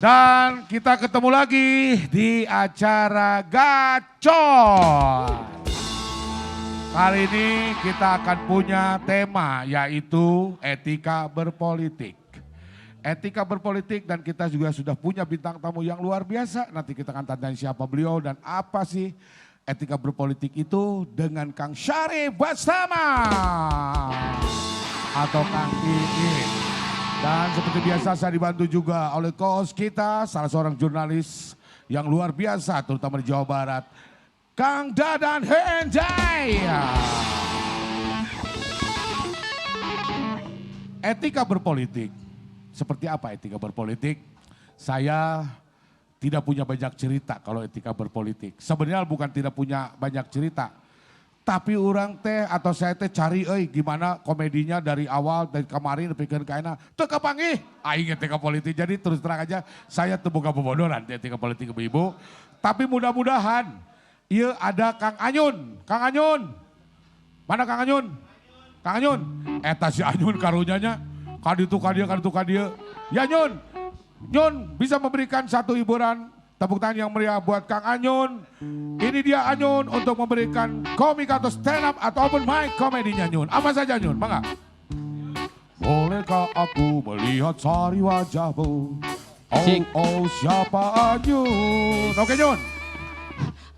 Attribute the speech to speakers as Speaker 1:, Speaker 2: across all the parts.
Speaker 1: Dan kita ketemu lagi di acara Gacor. Kali ini kita akan punya tema yaitu etika berpolitik. Etika berpolitik dan kita juga sudah punya bintang tamu yang luar biasa. Nanti kita akan tanya siapa beliau dan apa sih etika berpolitik itu dengan Kang Syarif bersama. Atau Kang Iin. Dan seperti biasa saya dibantu juga oleh co-host kita, salah seorang jurnalis yang luar biasa terutama di Jawa Barat, Kang Dadan Henjaya. Etika berpolitik, seperti apa etika berpolitik? Saya tidak punya banyak cerita kalau etika berpolitik. Sebenarnya bukan tidak punya banyak cerita. Tapi orang teh atau saya teh cari gimana komedinya dari awal dari kemarin pikir kaina teu kapanggih aing etika politik. Jadi terus terang aja saya teu boga bobodoran etika politik ibu-ibu. Tapi mudah-mudahan ieu ada Kang Anyun. Kang Anyun. Mana Kang Anyun? Kang Anyun. Eta si Anyun karunyanya kaditu kadia. Ya Nyun. Nyun bisa memberikan satu hiburan. Tepuk tangan yang meriah buat Kang Anyun. Ini dia Anyun untuk memberikan komik atau stand up atau open mic komedinya Nyun. Apa saja Nyun? Mangga. Bolehkah aku melihat sari wajahmu? Oh siapa Anyun? Oke Nyun.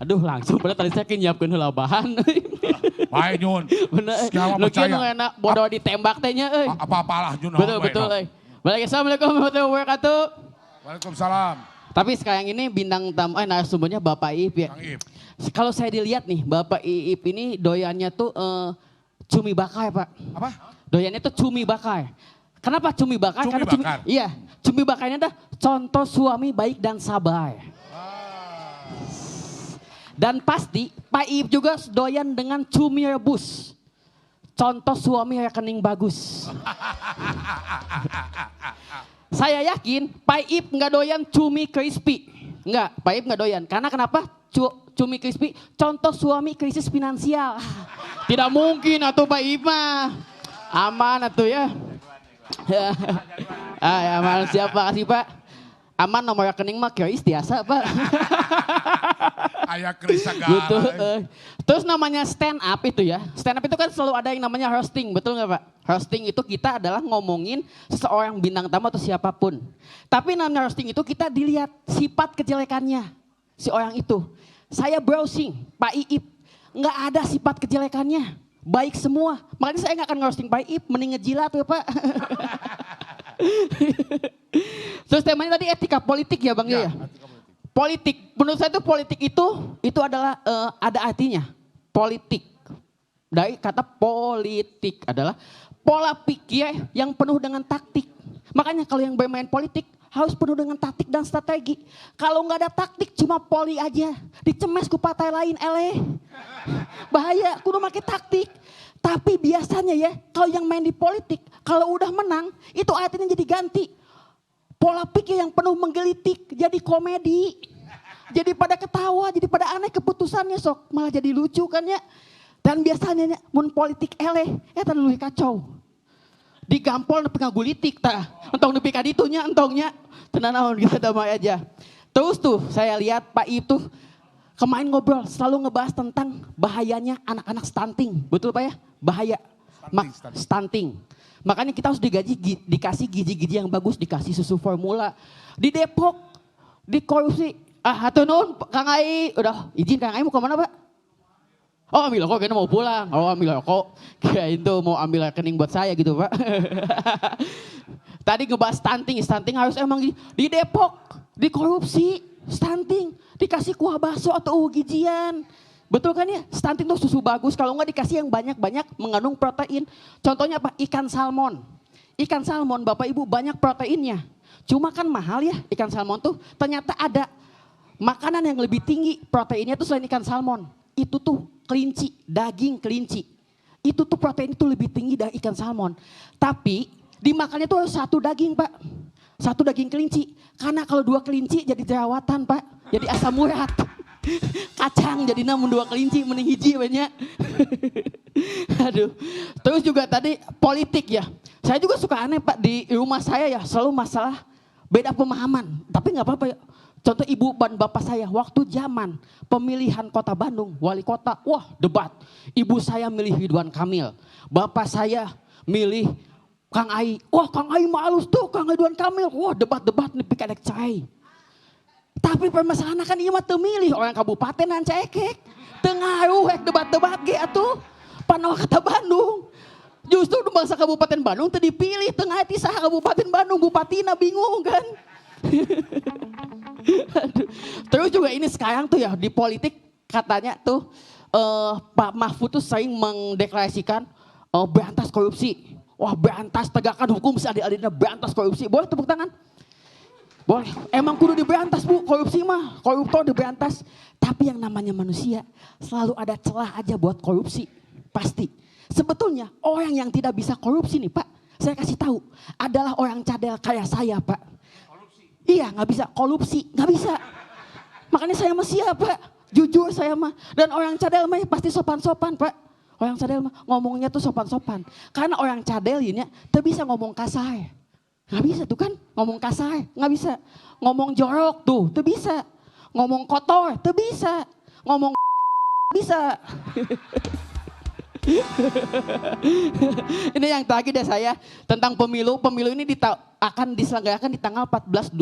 Speaker 2: Aduh langsung pada tadi saya nyiapkan heula bahan.
Speaker 1: Baik Nyun.
Speaker 2: Bener.
Speaker 1: Lu
Speaker 2: kira enak bodoh ditembak tehnya euy.
Speaker 1: Apa-apalah Nyun.
Speaker 2: Betul euy. Assalamualaikum warahmatullahi wabarakatuh.
Speaker 1: Waalaikumsalam.
Speaker 2: Tapi sekarang ini bintang tamu narasumbernya Bapak Iip ya.
Speaker 1: Kang Iip.
Speaker 2: Kalau saya dilihat nih Bapak Iip ini doyannya tuh cumi bakar Pak.
Speaker 1: Apa?
Speaker 2: Doyannya tuh cumi bakar. Kenapa cumi bakar?
Speaker 1: Cumi
Speaker 2: Karena
Speaker 1: bakar?
Speaker 2: iya, cumi bakarnya dah contoh suami baik dan sabar. Dan pasti Pak Iip juga doyan dengan cumi rebus. Contoh suami rekening bagus. Saya yakin Pak Iip nggak doyan cumi crispy. Enggak, Pak Iip nggak doyan. Karena kenapa? Cumi crispy contoh suami krisis finansial. Tidak mungkin atuh Pak Iip mah. Aman atuh ya. Ya aman siapa kasih Pak. Aman nomor rekening mah kris biasa Pak.
Speaker 1: Ayah kris segala.
Speaker 2: Betul. Terus namanya stand up itu ya. Stand up itu kan selalu ada yang namanya hosting, betul nggak Pak? Hosting itu kita adalah ngomongin seseorang bintang tamu atau siapapun. Tapi namanya hosting itu kita dilihat sifat kejelekannya si orang itu. Saya browsing Pak Iip, nggak ada sifat kejelekannya. Baik semua. Makanya saya nggak akan nge-hosting Pak Iip, mending ngejilat ya Pak. Terus temanya tadi etika politik ya Bang ya? Politik, menurut saya itu politik itu adalah ada artinya. Politik, dari kata politik adalah pola pikir yang penuh dengan taktik. Makanya kalau yang bermain politik harus penuh dengan taktik dan strategi. Kalau nggak ada taktik cuma poli aja, dicemes ku partai lain bahaya, kudu make taktik. Tapi biasanya ya kalau yang main di politik, kalau udah menang itu artinya jadi ganti. Pola pikir yang penuh menggelitik jadi komedi. Jadi pada ketawa, jadi pada aneh keputusannya sok. Malah jadi lucu kan ya. Dan biasanya mun politik eta lebih kacau. Digampol nepi ngagulitik tah. Entong nepi ka ditunya entongnya. Tenan naon gitu damai aja. Terus tuh saya lihat Pak Iip tuh kemarin ngobrol selalu ngebahas tentang bahayanya anak-anak stunting. Betul Pak ya? Bahaya. Stunting. Makanya kita harus dikasih gizi-gizi yang bagus, dikasih susu formula. Di Depok, di korupsi. Hatur nuhun Kang Ai, udah izin Kang Ai mau kemana Pak? Oh ambil rokok, kayaknya mau pulang. Oh ambil rokok, kayak itu mau ambil rekening buat saya gitu Pak. Tadi ngebahas stunting harus emang di Depok, di korupsi, stunting. Dikasih kuah bakso atau gizian. Betul kan ya? Stunting tuh susu bagus, kalau nggak dikasih yang banyak-banyak mengandung protein. Contohnya apa? Ikan salmon. Ikan salmon Bapak Ibu banyak proteinnya. Cuma kan mahal ya ikan salmon tuh. Ternyata ada makanan yang lebih tinggi proteinnya tuh selain ikan salmon. Itu tuh kelinci, daging kelinci. Itu tuh protein itu lebih tinggi dari ikan salmon. Tapi dimakannya tuh harus satu daging Pak. Satu daging kelinci. Karena kalau dua kelinci jadi jerawatan Pak. Jadi asam urat. Kacang jadi namun dua kelinci mending hiji banyak. Aduh. Terus juga tadi politik ya. Saya juga suka aneh Pak di rumah saya ya selalu masalah beda pemahaman. Tapi nggak apa-apa ya. Contoh ibu dan bapak saya waktu zaman pemilihan kota Bandung, wali kota, wah debat. Ibu saya milih Ridwan Kamil, bapak saya milih Kang Ai. Wah Kang Ai malus tuh, Kang Ridwan Kamil. Wah debat-debat nih pikadek cai. Tapi permasalahan kan iya mah teu milih orang kabupaten dan cekek. Tengaruh debat-debat ge atuh. Panawa kota Bandung. Justru di bangsa Kabupaten Bandung teu dipilih tengah ti saha Kabupaten Bandung, bupatina bingung kan. Aduh. Terus juga ini sekarang tuh ya di politik katanya tuh Pak Mahfud tuh sering mendeklarasikan berantas korupsi. Wah berantas tegakkan hukum seadil-adilnya, berantas korupsi. Boleh tepuk tangan? Boleh. Emang kudu diberantas bu, korupsi mah. Koruptor diberantas. Tapi yang namanya manusia selalu ada celah aja buat korupsi. Pasti. Sebetulnya orang yang tidak bisa korupsi nih Pak, saya kasih tahu adalah orang cadel kayak saya Pak. Korupsi? Iya nggak bisa korupsi, nggak bisa. Makanya saya mah siap Pak, jujur saya mah. Dan orang cadel mah pasti sopan-sopan Pak. Orang cadel mah ngomongnya tuh sopan-sopan. Karena orang cadel ini tuh bisa ngomong kasar. Nggak bisa tuh kan ngomong kasar, nggak bisa. Ngomong jorok tuh bisa. Ngomong kotor tuh bisa. Ngomong bisa. Ini yang terakhir deh saya tentang pemilu. Pemilu ini akan diselenggarakan di tanggal 14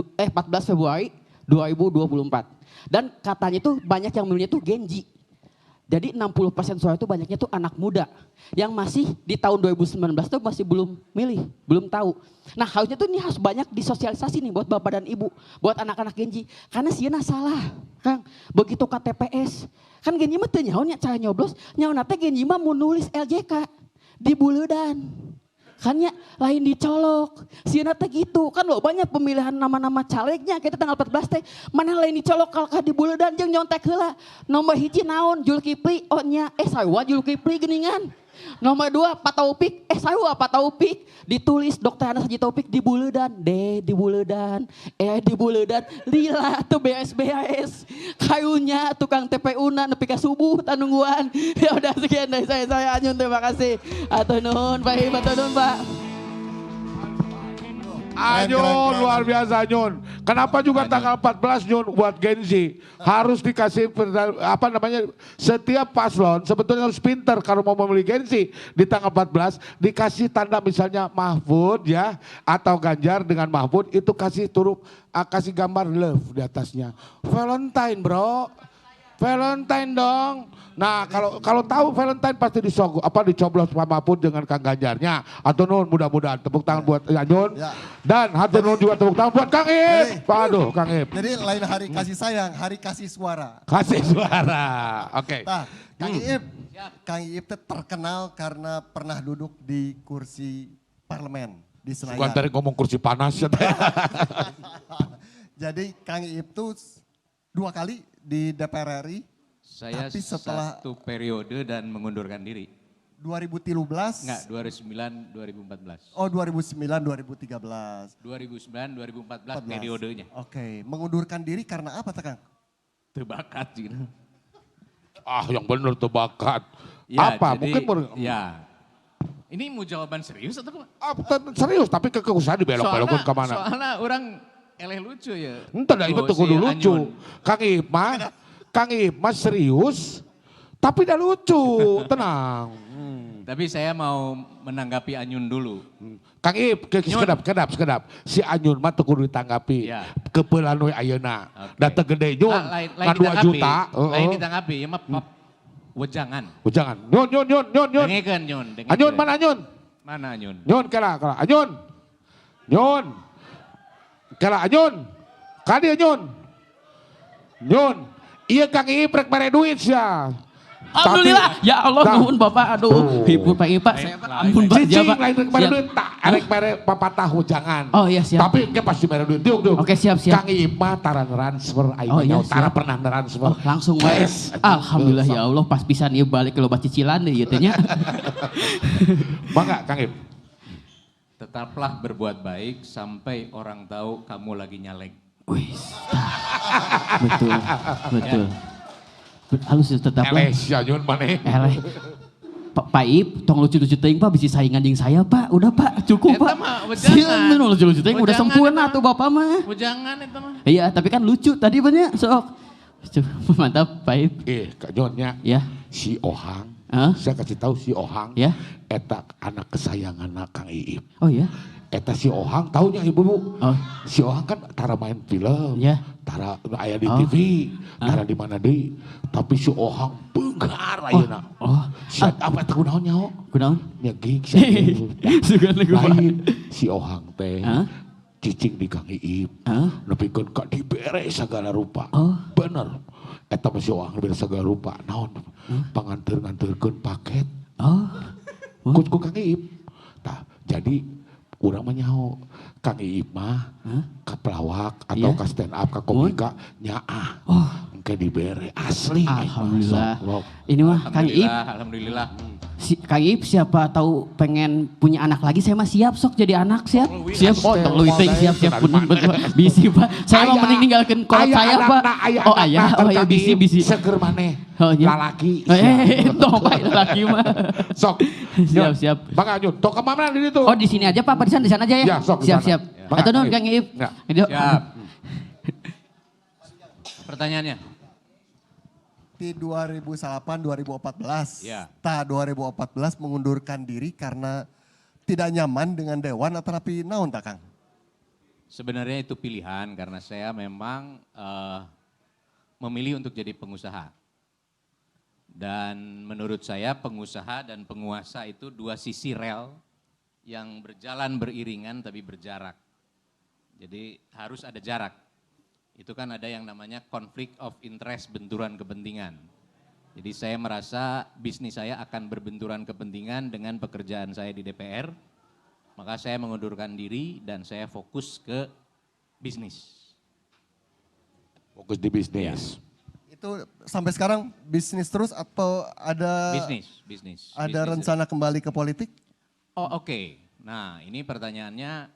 Speaker 2: Februari 2024. Dan katanya tuh banyak yang milihnya tuh Genji. Jadi 60% suara itu banyaknya tuh anak muda yang masih di tahun 2019 tuh masih belum milih, belum tahu. Nah harusnya tuh ini harus banyak disosialisasi nih buat bapak dan ibu, buat anak-anak Genji. Karena sieuna salah, Kang. Begitu KTPS, kan Genji mah teu nyaho nya cara nyoblos, nyaho teh Genji mah mau nulis LJK di buleudan. Kan ya lain dicolok, sieuna teh gitu. Kan lo banyak pemilihan nama-nama calegnya kita tanggal 14 teh mana lain dicolok kalkah di buleudan jeung nyontek heula. Nomor 1 naon Julkipli, oh nya sarua Julkipli geuningan. Nomor 2 Pak Taufik, sarua Pak Taufik. Ditulis Dr. Anas Haji Taufik di buleudan, di buleudan, di buleudan. Lila tuh beres-beres. Kayunya tukang TPU-na nepi ka subuh tanungguan. Ya udah sekian dari saya Anyun, terima kasih. Atur nuhun Pak Him, atur nuhun Pak.
Speaker 1: Anyun, luar biasa Anyun. Kenapa juga tanggal 14 Nyun buat Genzi harus dikasih apa namanya, setiap paslon sebetulnya harus pinter kalau mau memilih Genzi di tanggal 14 dikasih tanda misalnya Mahfud ya atau Ganjar dengan Mahfud itu kasih kasih gambar love di atasnya. Valentine bro. Valentine dong. Nah kalau tahu Valentine pasti dicoblos Pak Mahfud dengan Kang Ganjarnya. Atau nun mudah-mudahan tepuk tangan buat Anyun. Ya. Dan hatur nun juga tepuk tangan buat Kang Ip. Aduh Kang Ip.
Speaker 3: Jadi lain hari kasih sayang, hari kasih suara.
Speaker 1: Kasih suara. Oke.
Speaker 3: Nah Kang Ip, Kang Ip terkenal karena pernah duduk di kursi parlemen di Senayan.
Speaker 1: Bukan tadi ngomong kursi panas ya.
Speaker 3: Jadi Kang Ip tuh 2 kali di DPR RI.
Speaker 4: Saya
Speaker 3: tapi setelah
Speaker 4: 1 periode dan mengundurkan diri.
Speaker 3: 2013?
Speaker 4: Enggak, 2009, 2014.
Speaker 3: Oh 2009, 2013.
Speaker 4: 2009, 2014 periodenya.
Speaker 3: Oke, mengundurkan diri karena apa Kang?
Speaker 4: Terbakat gitu.
Speaker 1: Yang benar tuh bakat.
Speaker 4: Ya,
Speaker 1: apa?
Speaker 4: jadi,
Speaker 1: Mungkin
Speaker 4: ya. Ini mau jawaban serius atau
Speaker 1: serius, tapi keusaha dibelok-belokin kemana?
Speaker 4: Soalnya orang eleh lucu ya.
Speaker 1: Entah dah itu kudu lucu. Kang Ip serius, tapi dah lucu, tenang.
Speaker 4: Tapi saya mau menanggapi Anyun dulu.
Speaker 1: Kang Ip, sekedap. Si Anyun mah tuh kudu ditanggapi.
Speaker 4: Ya.
Speaker 1: Kepelan we ayeuna. Da teu gede Nyun,
Speaker 4: lain
Speaker 1: 2 juta.
Speaker 4: Lain ditanggapi, ya mah wejangan.
Speaker 1: Wejangan. Nyun.
Speaker 4: Dengekeun Nyun.
Speaker 1: Anyun mana Anyun?
Speaker 4: Mana Anyun?
Speaker 1: Nyun kela. Anyun. Kela Anyun. Kadi Nyun. Iya Kang Ip rek mere duit sia.
Speaker 2: Alhamdulillah, ya Allah nuhun Bapak, aduh, Ibu Pak Ipa, saya ampun Pak,
Speaker 1: Cicing lain rek mere duit, tak rek mere papatah jangan.
Speaker 2: Oh iya siap.
Speaker 1: Tapi dia pasti mere duit, diuk.
Speaker 2: Oke siap.
Speaker 1: Kang Ip mah tara transfer, ayeuna tara pernah transfer.
Speaker 2: Oh langsung wes. Alhamdulillah ya Allah, pas pisan ieu balik ke loba cicilan deui ieu teh nya.
Speaker 1: Bangga Kang Ip.
Speaker 4: Tetaplah berbuat baik sampai orang tahu kamu lagi nyalek.
Speaker 2: Wih, betul. Halus tetaplah.
Speaker 1: Eleh sia Nyun maneh.
Speaker 2: Eleh. Pak Ip, tong lucu-lucu teuing Pak, bisi saingan jeung saya Pak. Udah Pak, cukup
Speaker 4: Eta
Speaker 2: Pak.
Speaker 4: mah wejangan.
Speaker 2: Sieun lucu-lucu teuing udah
Speaker 4: Wejangan
Speaker 2: sempurna
Speaker 4: eta.
Speaker 2: tuh Bapak mah.
Speaker 4: Jangan itu mah.
Speaker 2: Iya, tapi kan lucu tadi banyak sok. Mantap Pak Ip.
Speaker 1: Kak Jonnya,
Speaker 2: Ya.
Speaker 1: si Ohang,
Speaker 2: Hah?
Speaker 1: saya kasih tahu si Ohang,
Speaker 2: Ya.
Speaker 1: eta anak kesayangan Kang Iip.
Speaker 2: Oh iya.
Speaker 1: Eta si Ohang, taunya ibu-ibu.
Speaker 2: Oh.
Speaker 1: Si Ohang kan tara main film,
Speaker 2: Ya.
Speaker 1: tara aya di
Speaker 2: Oh.
Speaker 1: TV, tara di mana deui. Tapi si Ohang beungar ayeuna.
Speaker 2: Oh.
Speaker 1: Si apa eta kunaon nyaho?
Speaker 2: Kunaon?
Speaker 1: Nyegik si
Speaker 2: Sugan lagu Pak.
Speaker 1: lain si Ohang teh.
Speaker 2: Hah?
Speaker 1: Cicing di Kang Iip.
Speaker 2: Hah?
Speaker 1: Nepikeun ka dibere sagala rupa.
Speaker 2: Oh.
Speaker 1: Bener. Eta mah si Ohang dibere sagala rupa. Naon? Panganteur-nganteurkeun paket.
Speaker 2: Oh.
Speaker 1: Ku Kang Iip. Tah, jadi urang mah nyaho Kang Iip mah ka pelawak atau
Speaker 2: Iya.
Speaker 1: ka stand up ka komika nyaah.
Speaker 2: Oh.
Speaker 1: Engke dibere asli.
Speaker 2: Alhamdulillah.
Speaker 1: Sok,
Speaker 2: Ini mah Kang Ip,
Speaker 4: Alhamdulillah.
Speaker 2: Kang Ip siapa tahu pengen punya anak lagi, saya mah siap sok jadi anak, siap. Siap, oh tong leuwih teuing siap bener bisi Pak. Saya mah mending ninggalkeun kolot saya Pak. Oh ayah, oh ya bisi.
Speaker 1: Seger maneh.
Speaker 2: Oh, iya.
Speaker 1: Lalaki.
Speaker 2: Toh Pak laki mah.
Speaker 1: Sok.
Speaker 2: Siap.
Speaker 1: Bang Ajun, tok ke mana di situ?
Speaker 2: Oh di sini aja Pak, apa di sana aja ya?
Speaker 1: Ya, sok di sana.
Speaker 2: Siap.
Speaker 1: Ya.
Speaker 2: Atau non Kang Ip.
Speaker 1: Ya.
Speaker 2: Gitu.
Speaker 4: Siap. Pertanyaannya.
Speaker 3: Di 2008-2014,
Speaker 4: Ya.
Speaker 3: 2014 mengundurkan diri karena tidak nyaman dengan Dewan atau tapi naon tak Kang?
Speaker 4: Sebenarnya itu pilihan karena saya memang memilih untuk jadi pengusaha. Dan menurut saya pengusaha dan penguasa itu dua sisi rel yang berjalan beriringan tapi berjarak. Jadi harus ada jarak. Itu kan ada yang namanya conflict of interest, benturan kepentingan. Jadi saya merasa bisnis saya akan berbenturan kepentingan dengan pekerjaan saya di DPR. Maka saya mengundurkan diri dan saya fokus ke bisnis.
Speaker 1: Fokus di bisnis.
Speaker 3: Itu sampai sekarang bisnis terus atau ada
Speaker 4: Bisnis.
Speaker 3: ada
Speaker 4: Bisnis.
Speaker 3: rencana kembali ke politik?
Speaker 4: Oh oke. Nah ini pertanyaannya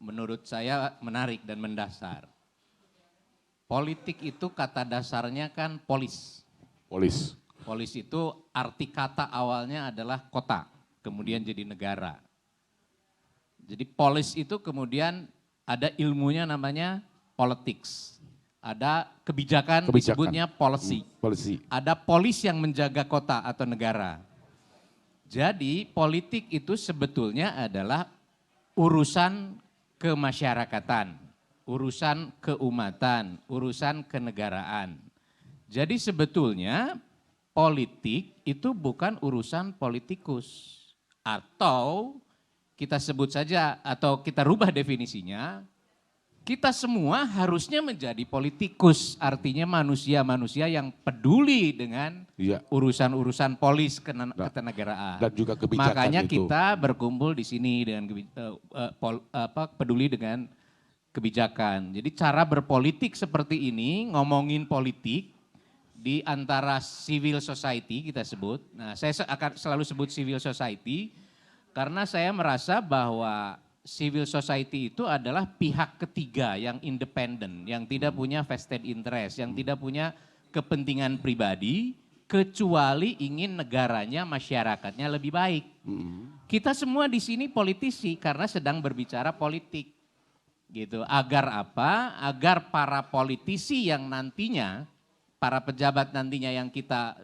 Speaker 4: menurut saya menarik dan mendasar. Politik itu kata dasarnya kan polis. Polis itu arti kata awalnya adalah kota, kemudian jadi negara. Jadi polis itu kemudian ada ilmunya namanya politics. Ada kebijakan. Disebutnya policy. Ada polis yang menjaga kota atau negara. Jadi politik itu sebetulnya adalah urusan kemasyarakatan, urusan keumatan, urusan kenegaraan. Jadi sebetulnya politik itu bukan urusan politikus. Atau kita sebut saja atau kita rubah definisinya, kita semua harusnya menjadi politikus. Artinya manusia-manusia yang peduli dengan urusan-urusan polis kenegaraan.
Speaker 1: Dan juga kebijakan.
Speaker 4: Makanya
Speaker 1: itu.
Speaker 4: kita berkumpul di sini dengan peduli dengan kebijakan. Jadi cara berpolitik seperti ini, ngomongin politik di antara civil society kita sebut. Nah saya akan selalu sebut civil society karena saya merasa bahwa civil society itu adalah pihak ketiga yang independen, yang tidak punya vested interest, yang tidak punya kepentingan pribadi, kecuali ingin negaranya, masyarakatnya lebih baik. Kita semua di sini politisi karena sedang berbicara politik. Gitu. Agar apa? Agar para politisi yang nantinya, para pejabat nantinya yang kita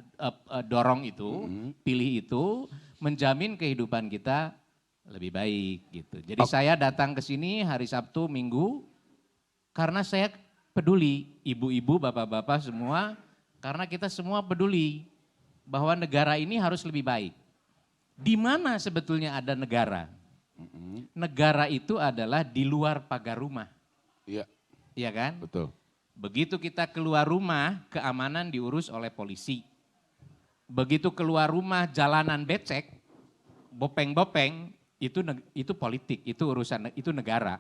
Speaker 4: dorong itu, pilih itu, menjamin kehidupan kita lebih baik gitu. Jadi saya datang ke sini hari Sabtu, Minggu karena saya peduli, ibu-ibu, bapak-bapak semua, karena kita semua peduli bahwa negara ini harus lebih baik. Di mana sebetulnya ada negara? Negara itu adalah di luar pagar rumah.
Speaker 1: Iya.
Speaker 4: Iya kan?
Speaker 1: Betul.
Speaker 4: Begitu kita keluar rumah, keamanan diurus oleh polisi. Begitu keluar rumah, jalanan becek, bopeng-bopeng, itu politik, itu urusan, itu negara.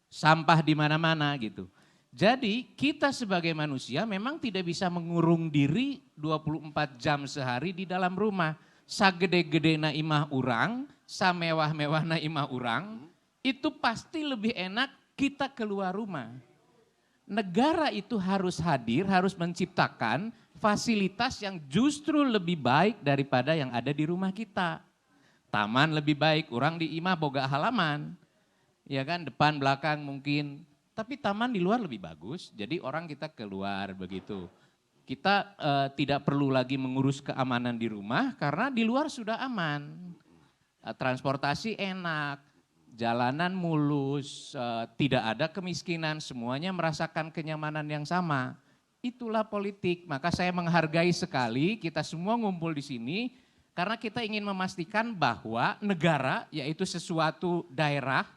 Speaker 4: Sampah di mana-mana gitu. Jadi kita sebagai manusia memang tidak bisa mengurung diri 24 jam sehari di dalam rumah. Sagede-gede na imah urang, samewah-mewah na imah urang, itu pasti lebih enak kita keluar rumah. negara itu harus hadir, harus menciptakan fasilitas yang justru lebih baik daripada yang ada di rumah kita. Taman lebih baik, orang di imah boga halaman, ya kan, depan belakang mungkin. Tapi taman di luar lebih bagus, jadi orang kita keluar begitu. Kita tidak perlu lagi mengurus keamanan di rumah karena di luar sudah aman. Transportasi enak, jalanan mulus, tidak ada kemiskinan, semuanya merasakan kenyamanan yang sama. Itulah politik, maka saya menghargai sekali kita semua ngumpul di sini karena kita ingin memastikan bahwa negara, yaitu sesuatu daerah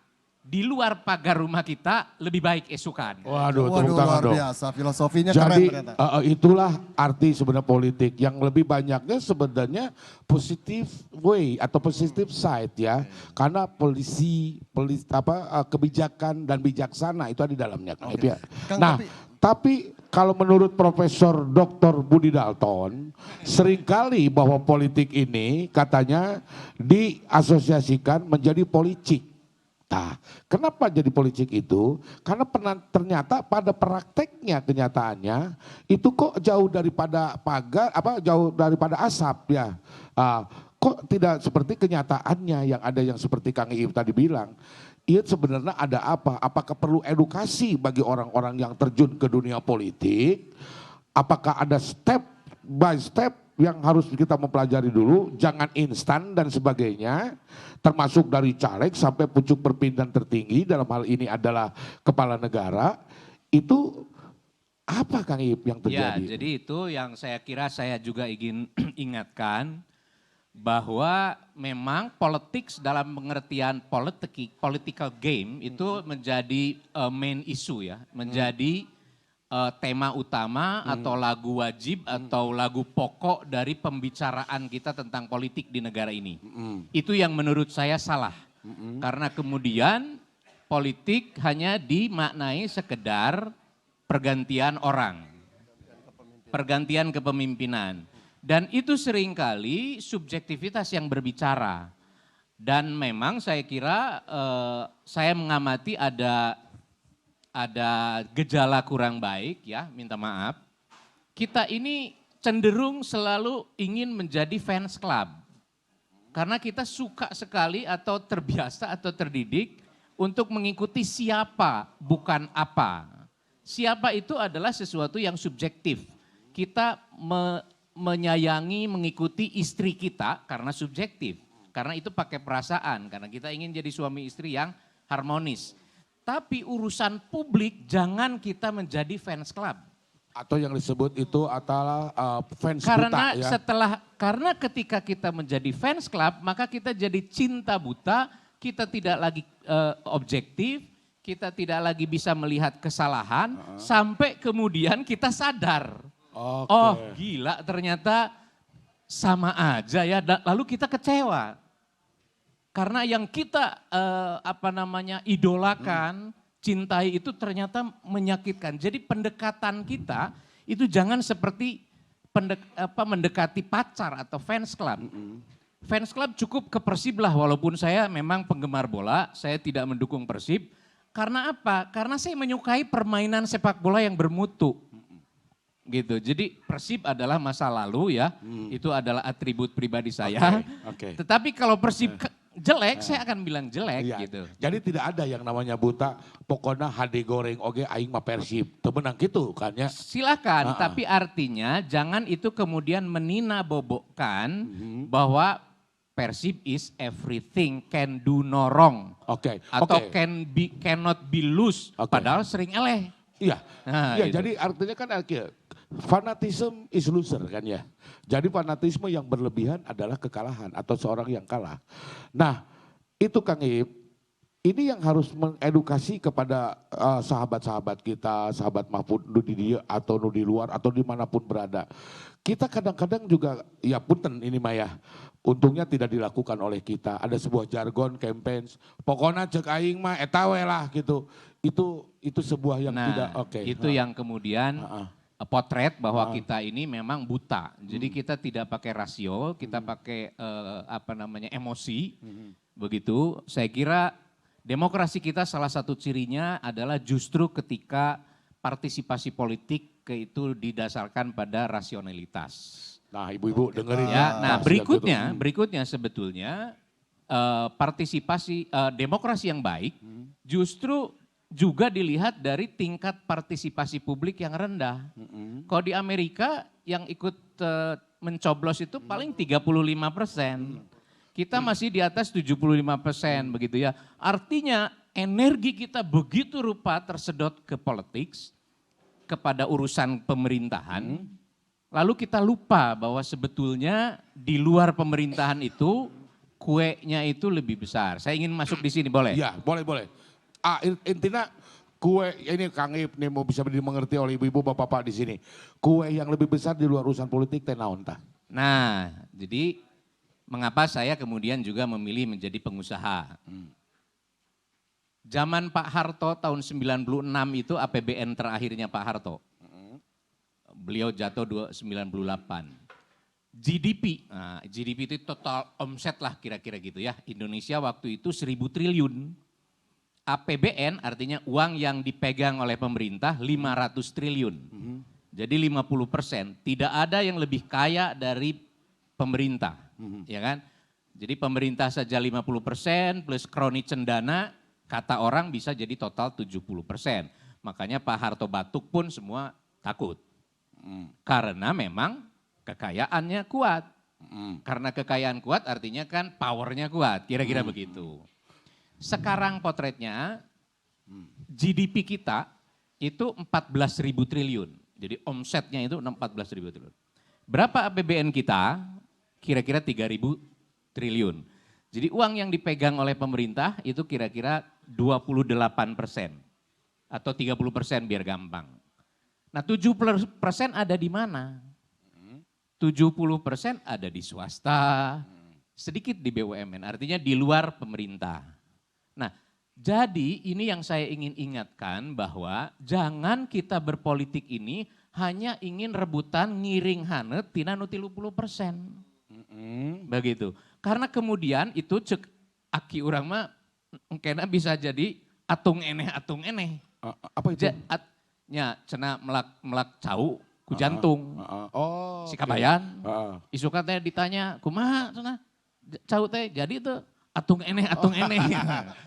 Speaker 4: di luar pagar rumah kita lebih baik esukan.
Speaker 1: Waduh, tepuk
Speaker 3: Waduh,
Speaker 1: tangan
Speaker 3: luar
Speaker 1: dong.
Speaker 3: biasa, filosofinya
Speaker 1: Jadi
Speaker 3: keren ternyata.
Speaker 1: itulah arti sebenarnya politik yang lebih banyaknya sebenarnya positive way atau positive side ya, karena kebijakan dan bijaksana itu ada di dalamnya. Kang Ip, ya.
Speaker 3: Kang,
Speaker 1: Nah, tapi kalau menurut Profesor Dr. Budi Dalton, seringkali bahwa politik ini katanya diasosiasikan menjadi politik. Nah, kenapa jadi politik itu? Karena ternyata pada prakteknya kenyataannya itu kok jauh daripada pagar, jauh daripada asap ya. Kok tidak seperti kenyataannya yang ada yang seperti Kang Iip tadi bilang. Itu sebenarnya ada apa? Apakah perlu edukasi bagi orang-orang yang terjun ke dunia politik? Apakah ada step by step yang harus kita mempelajari dulu, jangan instan dan sebagainya, termasuk dari caleg sampai pucuk perpindahan tertinggi, dalam hal ini adalah kepala negara, itu apa Kang Ip yang terjadi?
Speaker 4: Ya, jadi itu yang saya kira saya juga ingin ingatkan, bahwa memang politik dalam pengertian political game itu menjadi main issue ya, menjadi tema utama atau lagu wajib atau lagu pokok dari pembicaraan kita tentang politik di negara ini. Itu yang menurut saya salah. Karena kemudian politik hanya dimaknai sekedar pergantian orang, pergantian kepemimpinan. Dan itu seringkali subjektivitas yang berbicara. Dan memang saya kira saya mengamati ada gejala kurang baik ya, minta maaf. Kita ini cenderung selalu ingin menjadi fans club. Karena kita suka sekali atau terbiasa atau terdidik untuk mengikuti siapa bukan apa. Siapa itu adalah sesuatu yang subjektif. Kita menyayangi, mengikuti istri kita karena subjektif. Karena itu pakai perasaan, karena kita ingin jadi suami istri yang harmonis. Tapi urusan publik jangan kita menjadi fans club.
Speaker 1: Atau yang disebut itu adalah fans
Speaker 4: Karena
Speaker 1: buta ya.
Speaker 4: Karena ketika kita menjadi fans club, maka kita jadi cinta buta, kita tidak lagi objektif, kita tidak lagi bisa melihat kesalahan, sampai kemudian kita sadar.
Speaker 1: Oke.
Speaker 4: Oh gila ternyata sama aja ya, lalu kita kecewa. Karena yang kita idolakan, cintai itu ternyata menyakitkan. Jadi pendekatan kita itu jangan seperti mendekati pacar atau fans club. Fans club cukup ke Persib lah, walaupun saya memang penggemar bola, saya tidak mendukung Persib. Karena apa? Karena saya menyukai permainan sepak bola yang bermutu. Gitu. Jadi Persib adalah masa lalu ya, itu adalah atribut pribadi saya.
Speaker 1: Oke.
Speaker 4: Tetapi kalau Persib jelek, saya akan bilang jelek
Speaker 1: Iya.
Speaker 4: gitu.
Speaker 1: Jadi tidak ada yang namanya buta, pokoknya HD goreng oke aing mah Persib. Temenang gitu kan ya.
Speaker 4: Silakan, tapi artinya jangan itu kemudian menina-bobokkan bahwa Persib is everything, can do no wrong.
Speaker 1: Oke.
Speaker 4: Atau cannot be lose, padahal sering eleh.
Speaker 1: Iya.
Speaker 4: Nah,
Speaker 1: Iya,
Speaker 4: gitu.
Speaker 1: jadi artinya kan fanatisme is loser kan ya. Jadi fanatisme yang berlebihan adalah kekalahan atau seorang yang kalah. Nah, itu Kang Ip, ini yang harus mengedukasi kepada sahabat-sahabat kita, sahabat Mahfud di dia atau di luar atau dimanapun berada. Kita kadang-kadang juga, ya punten ini Maya, untungnya tidak dilakukan oleh kita. Ada sebuah jargon campaigns, pokoknya cek aing mah etawe lah gitu. Itu sebuah yang tidak oke.
Speaker 4: Itu yang kemudian potret bahwa kita ini memang buta. Jadi kita tidak pakai rasio, kita pakai emosi. Begitu. Saya kira demokrasi kita salah satu cirinya adalah justru ketika partisipasi politik itu didasarkan pada rasionalitas.
Speaker 1: Nah ibu-ibu dengerin
Speaker 4: Ya, nah
Speaker 1: Siap gitu.
Speaker 4: berikutnya sebetulnya partisipasi demokrasi yang baik justru juga dilihat dari tingkat partisipasi publik yang rendah. Kalau di Amerika yang ikut mencoblos itu paling 35%. Kita masih di atas 75% begitu ya. Artinya energi kita begitu rupa tersedot ke politik, kepada urusan pemerintahan. Lalu kita lupa bahwa sebetulnya di luar pemerintahan itu kuenya itu lebih besar. Saya ingin masuk di sini, boleh?
Speaker 1: Iya, boleh. Intinya kue ini Kang Ip nih mau bisa dimengerti oleh ibu-ibu bapak-bapak di sini. Kue yang lebih besar di luar urusan politik teh naon tah?
Speaker 4: Nah, jadi mengapa saya kemudian juga memilih menjadi pengusaha? Zaman Pak Harto tahun 96 itu APBN terakhirnya Pak Harto. Beliau jatuh 98. GDP, nah GDP itu total omset lah kira-kira gitu ya. Indonesia waktu itu 1.000 triliun. APBN artinya uang yang dipegang oleh pemerintah 500 triliun. Jadi 50%. Tidak ada yang lebih kaya dari pemerintah, ya kan? Jadi pemerintah saja 50% plus kroni cendana, kata orang bisa jadi total 70%. Makanya Pak Harto batuk pun semua takut. Karena memang kekayaannya kuat. Karena kekayaan kuat artinya kan powernya kuat, kira-kira begitu. Sekarang potretnya GDP kita itu 14.000 triliun. Jadi omsetnya itu 14.000 triliun. Berapa APBN kita? Kira-kira 3.000 triliun. Jadi uang yang dipegang oleh pemerintah itu kira-kira 28% atau 30% biar gampang. Nah 70% ada di mana? 70% ada di swasta, sedikit di BUMN, artinya di luar pemerintah. Nah jadi ini yang saya ingin ingatkan bahwa jangan kita berpolitik ini hanya ingin rebutan ngiring hanet tina nu 30%. Begitu. Karena kemudian itu cek aki urang mah kena bisa jadi atung eneh.
Speaker 1: Apa itu?
Speaker 4: Nya cenah melak cau ku jantung.
Speaker 1: Oh.
Speaker 4: Si kabayan. Isukan teh ditanya, kumaha cenah cau teh jadi tuh atung eneh.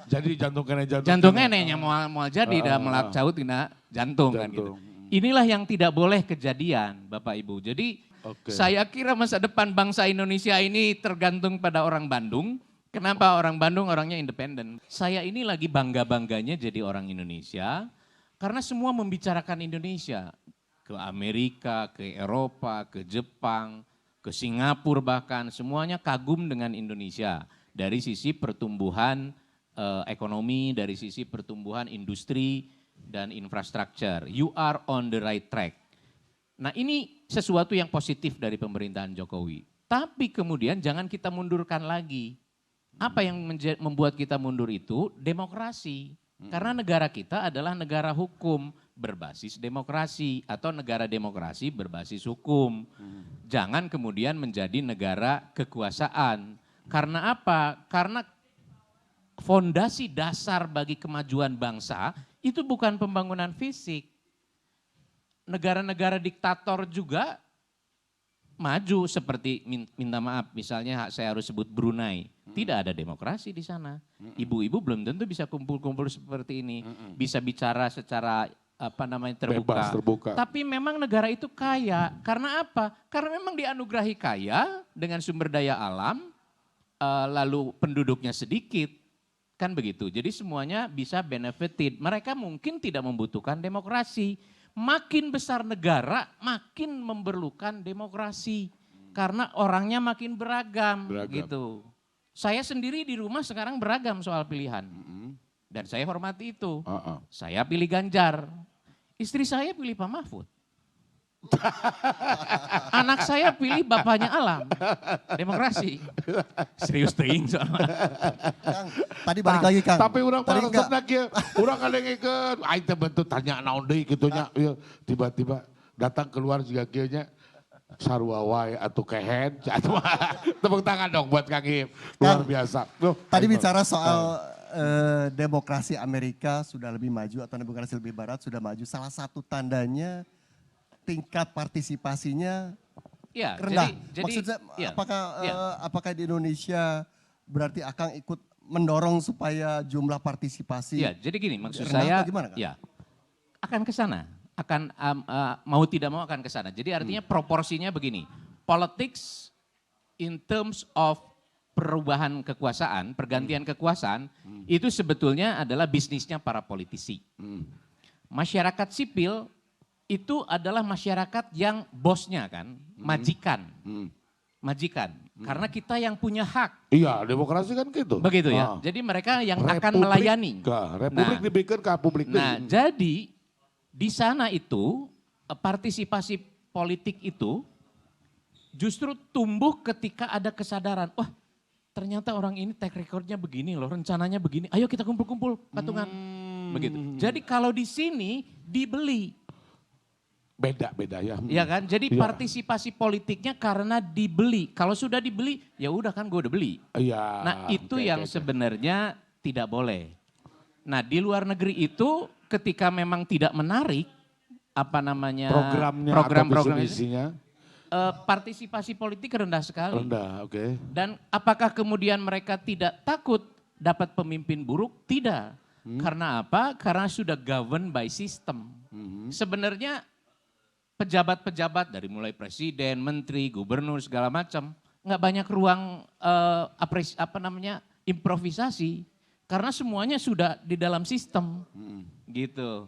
Speaker 1: Jadi jantung kena
Speaker 4: Jantung enehnya mau jadi dah melak cau tina jantung kan gitu. Inilah yang tidak boleh kejadian Bapak Ibu. Jadi saya kira masa depan bangsa Indonesia ini tergantung pada orang Bandung. Kenapa orang Bandung orangnya independen? Saya ini lagi bangga-bangganya jadi orang Indonesia. Karena semua membicarakan Indonesia. Ke Amerika, ke Eropa, ke Jepang, ke Singapura bahkan. Semuanya kagum dengan Indonesia. Dari sisi pertumbuhan ekonomi, dari sisi pertumbuhan industri dan infrastruktur. You are on the right track. Nah ini sesuatu yang positif dari pemerintahan Jokowi. Tapi kemudian jangan kita mundurkan lagi. Apa yang membuat kita mundur itu? Demokrasi. Karena negara kita adalah negara hukum berbasis demokrasi atau negara demokrasi berbasis hukum. Jangan kemudian menjadi negara kekuasaan. Karena apa? Karena fondasi dasar bagi kemajuan bangsa itu bukan pembangunan fisik. Negara-negara diktator juga maju seperti minta maaf misalnya saya harus sebut Brunei. Tidak ada demokrasi di sana. Ibu-ibu belum tentu bisa kumpul-kumpul seperti ini. Bisa bicara secara terbuka.
Speaker 1: Bebas, terbuka.
Speaker 4: Tapi memang negara itu kaya. Karena apa? Karena memang dianugerahi kaya dengan sumber daya alam, lalu penduduknya sedikit. Kan begitu. Jadi semuanya bisa benefited. Mereka mungkin tidak membutuhkan demokrasi. Makin besar negara, makin memerlukan demokrasi. Karena orangnya makin beragam. Gitu. Saya sendiri di rumah sekarang beragam soal pilihan. Dan saya hormati itu. Saya pilih Ganjar. Istri saya pilih Pak Mahfud. Anak saya pilih bapaknya Alam. Demokrasi. Serius teuing soalnya.
Speaker 3: Kang, tadi balik lagi Kang.
Speaker 1: Tapi orang
Speaker 3: Tadi enggak.
Speaker 1: resepna kieu, urang kadengkeun, aing teh bentuk tanya naon deui kitu nya. Tiba-tiba datang keluar juga kieu nya. Sarua wae atuh kehen, tepuk tangan dong buat Kang Ip. Luar biasa.
Speaker 3: Tadi bicara soal demokrasi Amerika sudah lebih maju atau demokrasi lebih barat sudah maju. Salah satu tandanya tingkat partisipasinya
Speaker 4: Ya,
Speaker 3: rendah.
Speaker 4: jadi
Speaker 3: Maksudnya
Speaker 4: ya,
Speaker 3: apakah di Indonesia berarti akan ikut mendorong supaya jumlah partisipasi
Speaker 4: ya, jadi gini maksud
Speaker 3: rendah
Speaker 4: saya,
Speaker 3: atau gimana, Kang?
Speaker 4: ya akan ke sana, akan mau tidak mau akan ke sana. Jadi artinya proporsinya begini, politics in terms of perubahan kekuasaan, pergantian kekuasaan, itu sebetulnya adalah bisnisnya para politisi. Masyarakat sipil itu adalah masyarakat yang bosnya kan, majikan. Majikan, karena kita yang punya hak.
Speaker 1: Iya, demokrasi kan gitu.
Speaker 4: Begitu ya, jadi mereka yang akan melayani.
Speaker 1: Republik
Speaker 4: Nah,
Speaker 1: dibikin ke publik.
Speaker 4: Nah, jadi di sana itu partisipasi politik itu justru tumbuh ketika ada kesadaran, wah ternyata orang ini track recordnya begini loh, rencananya begini, ayo kita kumpul-kumpul patungan. Begitu. Jadi kalau di sini dibeli.
Speaker 1: Beda-beda ya.
Speaker 4: Ya kan? Jadi
Speaker 1: Iya.
Speaker 4: partisipasi politiknya karena dibeli. Kalau sudah dibeli, ya udah kan gue udah beli.
Speaker 1: Iya.
Speaker 4: Nah itu
Speaker 1: oke,
Speaker 4: yang
Speaker 1: oke, oke.
Speaker 4: sebenarnya tidak boleh. Nah di luar negeri itu ketika memang tidak menarik apa namanya
Speaker 1: Programnya
Speaker 4: program-program
Speaker 1: atau
Speaker 4: itu,
Speaker 1: visinya
Speaker 4: partisipasi politik rendah sekali.
Speaker 1: rendah, oke.
Speaker 4: Dan apakah kemudian mereka tidak takut dapat pemimpin buruk? Tidak. Karena apa? Karena sudah governed by system. Sebenarnya pejabat-pejabat dari mulai presiden, menteri, gubernur segala macam nggak banyak ruang improvisasi karena semuanya sudah di dalam sistem gitu.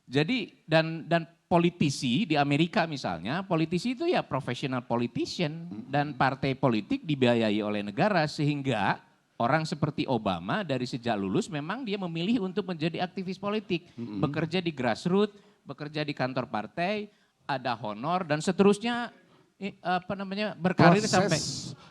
Speaker 4: Jadi dan politisi di Amerika misalnya, politisi itu ya professional politician dan partai politik dibiayai oleh negara sehingga orang seperti Obama dari sejak lulus memang dia memilih untuk menjadi aktivis politik, bekerja di grassroots, bekerja di kantor partai, ada honor dan seterusnya berkarir sampai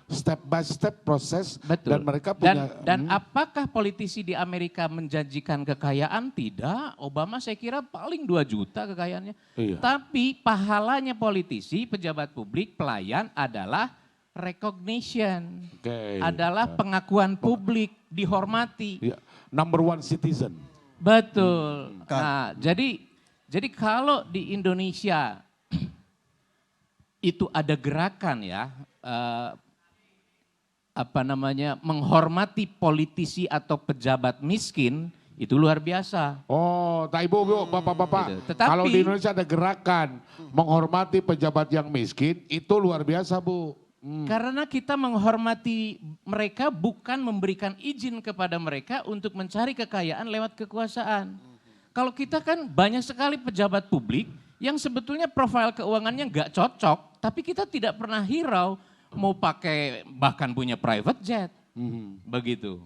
Speaker 1: step by step proses.
Speaker 4: betul.
Speaker 1: Dan mereka punya
Speaker 4: dan apakah politisi di Amerika menjanjikan kekayaan? Tidak. Obama saya kira paling 2 juta kekayaannya.
Speaker 1: Iya.
Speaker 4: Tapi pahalanya politisi, pejabat publik, pelayan adalah recognition.
Speaker 1: Oke.
Speaker 4: Adalah pengakuan publik, dihormati.
Speaker 1: Iya. Number one citizen.
Speaker 4: Betul. Nah, jadi kalau di Indonesia itu ada gerakan ya, menghormati politisi atau pejabat miskin, itu luar biasa.
Speaker 1: Oh, tak ibu, bapak-bapak.
Speaker 4: Gitu. Tetapi-
Speaker 1: Kalau di Indonesia ada gerakan menghormati pejabat yang miskin, itu luar biasa Bu.
Speaker 4: Karena kita menghormati mereka bukan memberikan izin kepada mereka untuk mencari kekayaan lewat kekuasaan. Kalau kita kan banyak sekali pejabat publik yang sebetulnya profil keuangannya nggak cocok, tapi kita tidak pernah hirau mau pakai bahkan punya private jet, begitu.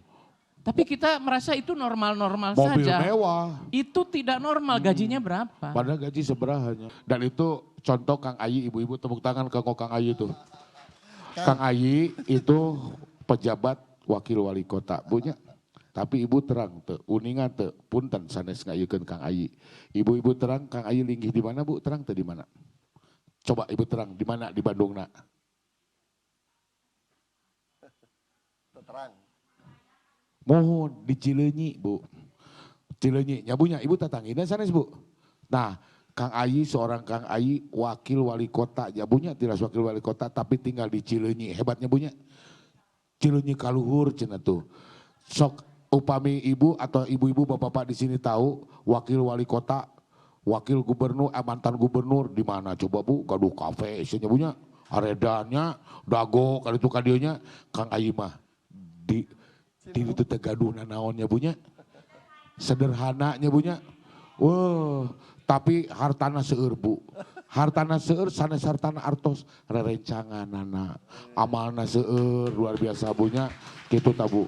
Speaker 4: Tapi kita merasa itu normal-normal
Speaker 1: Mobil
Speaker 4: saja.
Speaker 1: mewah.
Speaker 4: Itu tidak normal, gajinya berapa?
Speaker 1: Padahal gaji seberahanya. Dan itu contoh Kang Ayi, ibu-ibu tepuk tangan ke Kang Ayi itu. Kang Ayi itu pejabat wakil wali kota, punya. Tapi ibu terang te, uningan te, punten sanes ngayeukeun Kang Ayi. Ibu-ibu terang Kang Ayi linggih di mana Bu? Terang te di mana? Coba ibu terang di mana di Bandung nak?
Speaker 3: Terang.
Speaker 1: Mohon di Cileunyi Bu. Cileunyi, nyabunya ibu tatangina sanes Bu. Nah, Kang Ayi seorang Kang Ayi wakil wali kota, nyabunya tidak wakil wali kota tapi tinggal di Cileunyi. Hebatnya bunya. Cileunyi kaluhur cenah tuh. Sok upami ibu atau ibu-ibu bapak-bapak di sini tahu wakil wali kota, wakil gubernur, mantan gubernur di mana coba Bu? Gaduh kafe isinya punya, aredannya, dago kali itu kadionya, Kang Ayi mah di itu teh gaduh naonnya punya, sederhananya punya, wah tapi hartana seueur Bu. Hartana seueur sanes hartana artos rerencanganana, amalna seueur luar biasa punya, gitu tabu.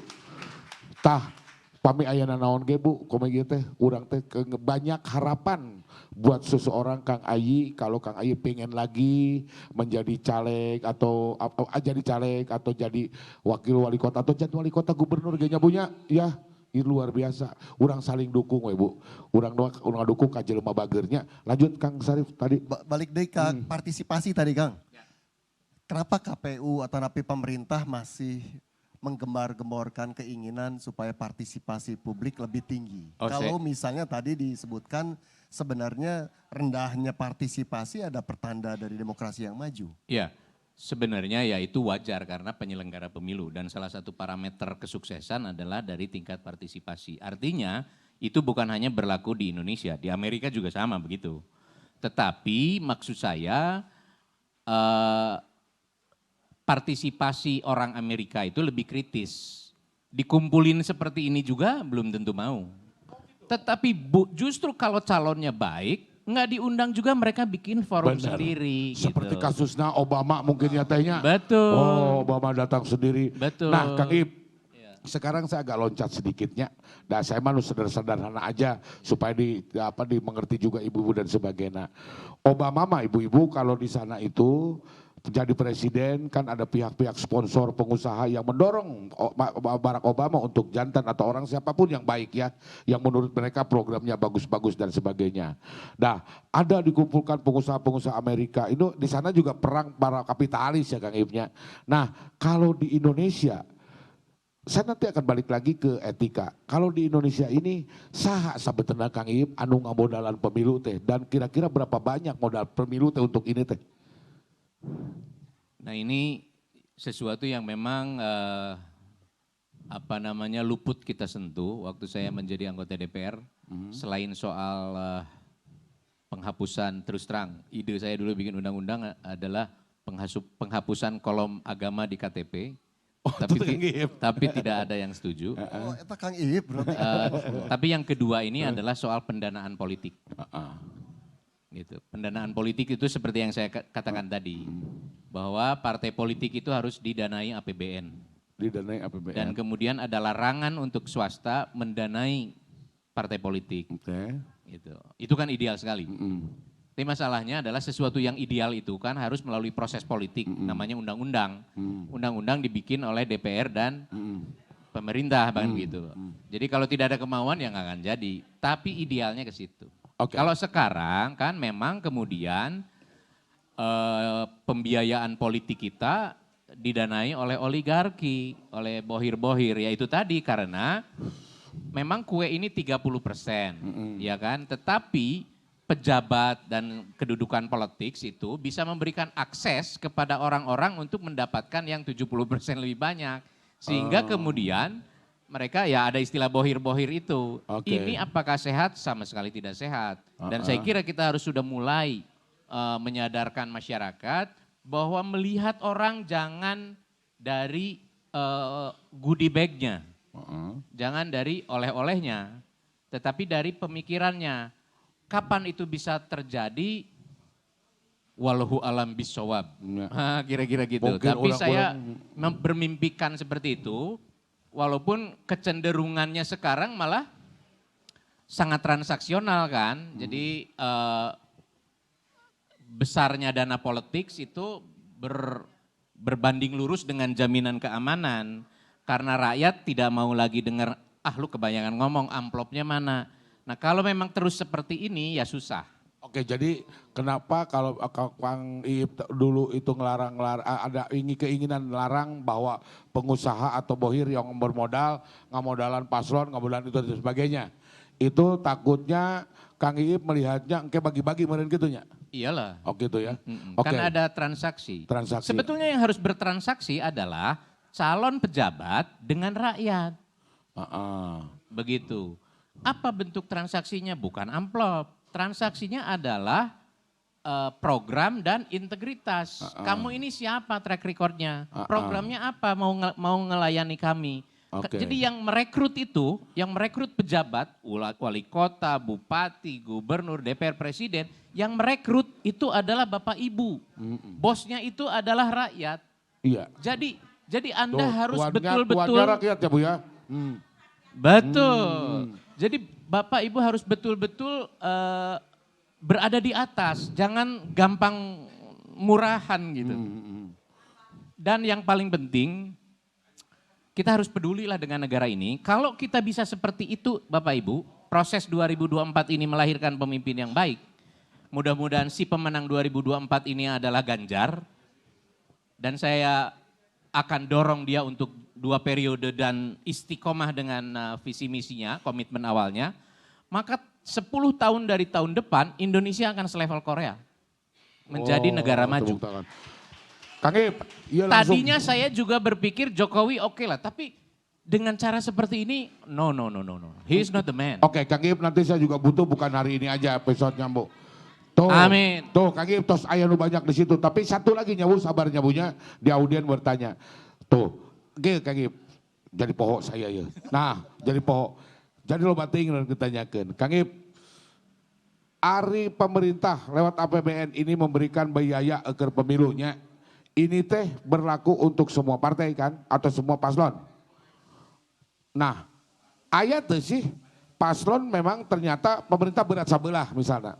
Speaker 1: Tah, pami ayana naon ge Bu, komegi teh, urang teh banyak harapan buat seseorang Kang Ayi, kalau Kang Ayi pengen lagi menjadi caleg atau jadi caleg atau jadi wakil wali kota atau jadi wali kota gubernur ge punya, ya ini luar biasa. Urang saling dukung we Bu, urang dukung ka jelema bageurnya. Lanjut Kang Sarif tadi.
Speaker 3: Balik deh ke partisipasi tadi Kang. Kenapa KPU atau napi pemerintah masih menggembar-gemborkan keinginan supaya partisipasi publik lebih tinggi.
Speaker 4: Oh,
Speaker 3: Kalau misalnya tadi disebutkan sebenarnya rendahnya partisipasi ada pertanda dari demokrasi yang maju.
Speaker 4: Ya, sebenarnya ya itu wajar karena penyelenggara pemilu dan salah satu parameter kesuksesan adalah dari tingkat partisipasi. Artinya itu bukan hanya berlaku di Indonesia, di Amerika juga sama begitu. Tetapi maksud saya partisipasi orang Amerika itu lebih kritis. Dikumpulin seperti ini juga belum tentu mau. Tetapi justru kalau calonnya baik, nggak diundang juga mereka bikin forum
Speaker 1: Benar.
Speaker 4: sendiri.
Speaker 1: Seperti
Speaker 4: gitu.
Speaker 1: kasusnya Obama mungkin nyatanya.
Speaker 4: Betul.
Speaker 1: Oh, Obama datang sendiri.
Speaker 4: Betul.
Speaker 1: Nah, Kang Ip, sekarang saya agak loncat sedikitnya. Nah, saya malu sederhana aja supaya dimengerti juga ibu-ibu dan sebagainya. Obama mah ibu-ibu kalau di sana itu jadi presiden kan ada pihak-pihak sponsor pengusaha yang mendorong Barack Obama untuk jantan atau orang siapapun yang baik ya, yang menurut mereka programnya bagus-bagus dan sebagainya. Nah, ada dikumpulkan pengusaha-pengusaha Amerika, itu di sana juga perang para kapitalis ya Kang Ibnya. Nah, kalau di Indonesia, saya nanti akan balik lagi ke etika. Kalau di Indonesia ini saha sabetena Kang Ib anu ngamodalan pemilu teh dan kira-kira berapa banyak modal pemilu teh untuk ini teh?
Speaker 4: Nah ini sesuatu yang memang luput kita sentuh waktu saya menjadi anggota DPR. Selain soal penghapusan, terus terang ide saya dulu bikin undang-undang adalah penghapusan kolom agama di KTP. Tapi tidak ada yang setuju.
Speaker 3: Oh, itu Kang Iip berarti.
Speaker 4: Tapi yang kedua ini adalah soal pendanaan politik. Gitu. Pendanaan politik itu seperti yang saya katakan tadi, bahwa partai politik itu harus didanai APBN.
Speaker 1: Didanai APBN.
Speaker 4: Dan kemudian ada larangan untuk swasta mendanai partai politik.
Speaker 1: Oke.
Speaker 4: Gitu. Itu kan ideal sekali. Tapi masalahnya adalah sesuatu yang ideal itu kan harus melalui proses politik, namanya undang-undang. Undang-undang dibikin oleh DPR dan pemerintah, bahkan gitu. Jadi kalau tidak ada kemauan ya nggak akan jadi. Tapi idealnya ke situ.
Speaker 1: Okay.
Speaker 4: Kalau sekarang kan memang kemudian pembiayaan politik kita didanai oleh oligarki, oleh bohir-bohir. Ya itu tadi karena memang kue ini 30%, ya kan? Tetapi pejabat dan kedudukan politik itu bisa memberikan akses kepada orang-orang untuk mendapatkan yang 70% lebih banyak. Sehingga kemudian mereka ya ada istilah bohir-bohir itu.
Speaker 1: Oke.
Speaker 4: Ini apakah sehat? Sama sekali tidak sehat. Dan saya kira kita harus sudah mulai menyadarkan masyarakat bahwa melihat orang jangan dari goodie bag-nya. Jangan dari oleh-olehnya. Tetapi dari pemikirannya. Kapan itu bisa terjadi? Wallahu alam bisawab. Kira-kira gitu.
Speaker 1: Mungkin
Speaker 4: Tapi saya bermimpikan seperti itu. Walaupun kecenderungannya sekarang malah sangat transaksional kan. Jadi besarnya dana politik itu berbanding lurus dengan jaminan keamanan. Karena rakyat tidak mau lagi dengar, lu kebanyakan ngomong, amplopnya mana. Nah kalau memang terus seperti ini ya susah.
Speaker 1: Oke, jadi kenapa kalau Kang Iip dulu itu ada keinginan larang bahwa pengusaha atau bohir yang bermodal, ngamodalan paslon, ngamodalan itu dan sebagainya. Itu takutnya Kang Iip melihatnya engke bagi-bagi meureun kitu nya.
Speaker 4: Iyalah.
Speaker 1: Oh gitu ya.
Speaker 4: Kan ada transaksi.
Speaker 1: Transaksi.
Speaker 4: Sebetulnya yang harus bertransaksi adalah calon pejabat dengan rakyat. Begitu. Apa bentuk transaksinya? Bukan amplop. Transaksinya adalah program dan integritas. Kamu ini siapa track recordnya? Programnya apa mau ngelayani kami? Jadi yang merekrut itu, yang merekrut pejabat, wali kota, bupati, gubernur, DPR, presiden, yang merekrut itu adalah Bapak Ibu. Bosnya itu adalah rakyat.
Speaker 1: Iya.
Speaker 4: Jadi Anda harus betul-betul.
Speaker 1: Tuannya rakyat ya Bu ya.
Speaker 4: Betul. Jadi Bapak Ibu harus betul-betul berada di atas, jangan gampang murahan gitu. Dan yang paling penting, kita harus pedulilah dengan negara ini. Kalau kita bisa seperti itu Bapak Ibu, proses 2024 ini melahirkan pemimpin yang baik. Mudah-mudahan si pemenang 2024 ini adalah Ganjar. Dan saya akan dorong dia untuk 2 periode dan istiqomah dengan visi misinya, komitmen awalnya, maka 10 tahun dari tahun depan Indonesia akan selevel Korea. Menjadi negara maju.
Speaker 1: Tepuk tangan. Kang Ip, iya langsung.
Speaker 4: Tadinya saya juga berpikir Jokowi oke lah, tapi dengan cara seperti ini, no. He is not the man.
Speaker 1: Oke, Kang Ip nanti saya juga butuh bukan hari ini aja episode nyambu. Tuh,
Speaker 4: Amin.
Speaker 1: Tuh Kang Ip, tos aya nu banyak di situ. Tapi satu lagi nyabu, sabar nyabunya di audien bertanya. Tuh, Kang Ip, jadi pohon saya ya. Nah, jadi pohon. Jadi lo bating dan ditanyakan. Kang Ip, ari pemerintah lewat APBN ini memberikan biaya agar pemilunya. Ini teh berlaku untuk semua partai kan? Atau semua paslon? Nah, ayat tuh sih paslon memang ternyata pemerintah berat sebelah misalnya.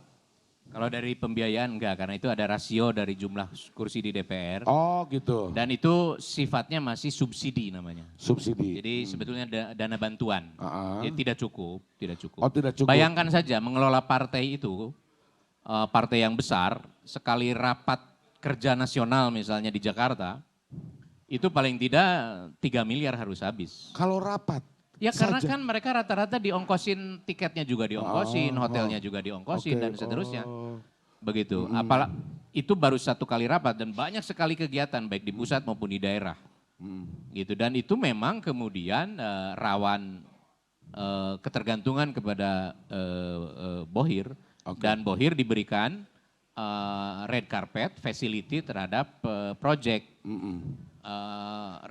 Speaker 4: Kalau dari pembiayaan enggak, karena itu ada rasio dari jumlah kursi di DPR.
Speaker 1: Oh gitu.
Speaker 4: Dan itu sifatnya masih subsidi namanya.
Speaker 1: Subsidi.
Speaker 4: Jadi sebetulnya dana bantuan. Jadi tidak cukup.
Speaker 1: Oh tidak cukup.
Speaker 4: Bayangkan saja mengelola partai itu, partai yang besar, sekali rapat kerja nasional misalnya di Jakarta, itu paling tidak 3 miliar harus habis.
Speaker 1: Kalau rapat.
Speaker 4: Ya karena
Speaker 1: saja.
Speaker 4: kan mereka rata-rata diongkosin, tiketnya juga diongkosin, hotelnya juga diongkosin dan seterusnya. Begitu. Itu baru 1 kali rapat dan banyak sekali kegiatan baik di pusat maupun di daerah. Gitu. Dan itu memang kemudian rawan ketergantungan kepada Bohir. Dan Bohir diberikan red carpet facility terhadap project.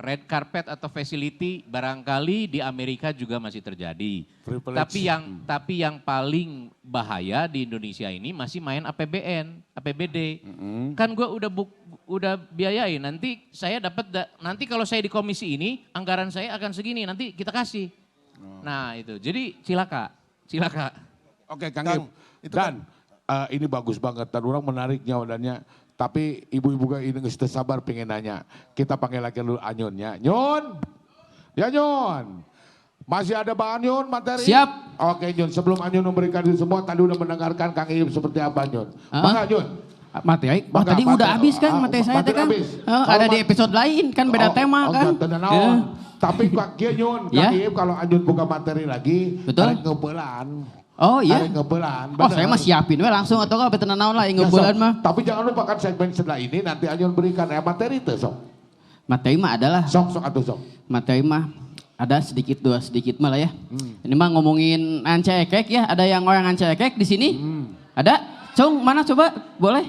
Speaker 4: Red carpet atau facility barangkali di Amerika juga masih terjadi.
Speaker 1: Privilege.
Speaker 4: Tapi yang paling bahaya di Indonesia ini masih main APBN, APBD. Kan gue udah biayain, nanti saya dapat nanti kalau saya di komisi ini anggaran saya akan segini, nanti kita kasih. Nah itu, jadi cilaka.
Speaker 1: Oke Kang Ip, dan ini bagus banget dan orang menariknya wadahnya. Tapi ibu-ibu ini nggak sabar pengen nanya. Kita panggil lagi dulu Anyunnya. Nyun, ya Nyun. Masih ada Bang Anyun materi?
Speaker 2: Siap.
Speaker 1: Oke Nyun, sebelum Anyun memberikan itu semua, tadi udah mendengarkan Kang Ip seperti apa Nyun. Bangga Nyun.
Speaker 2: Materi, tadi udah habis kan materi saya teh kan. Ada di episode lain kan beda tema kan.
Speaker 1: Tapi Kak Nyun, Kang Ip kalau Anyun buka materi lagi,
Speaker 2: betul.
Speaker 1: Ngebelan.
Speaker 2: Oh iya?
Speaker 1: Ngebelan.
Speaker 2: Oh saya mah siapin we langsung atau apa betul naon lah ngebelan mah.
Speaker 1: Tapi jangan lupakan segmen setelah ini nanti Anyun berikan materi itu sok.
Speaker 2: Materi mah adalah.
Speaker 1: Sok atau sok.
Speaker 2: Materi mah ada sedikit mah lah ya. Ini mah ngomongin ancekek ya, ada yang orang ancekek di sini. Ada? Cung mana coba boleh?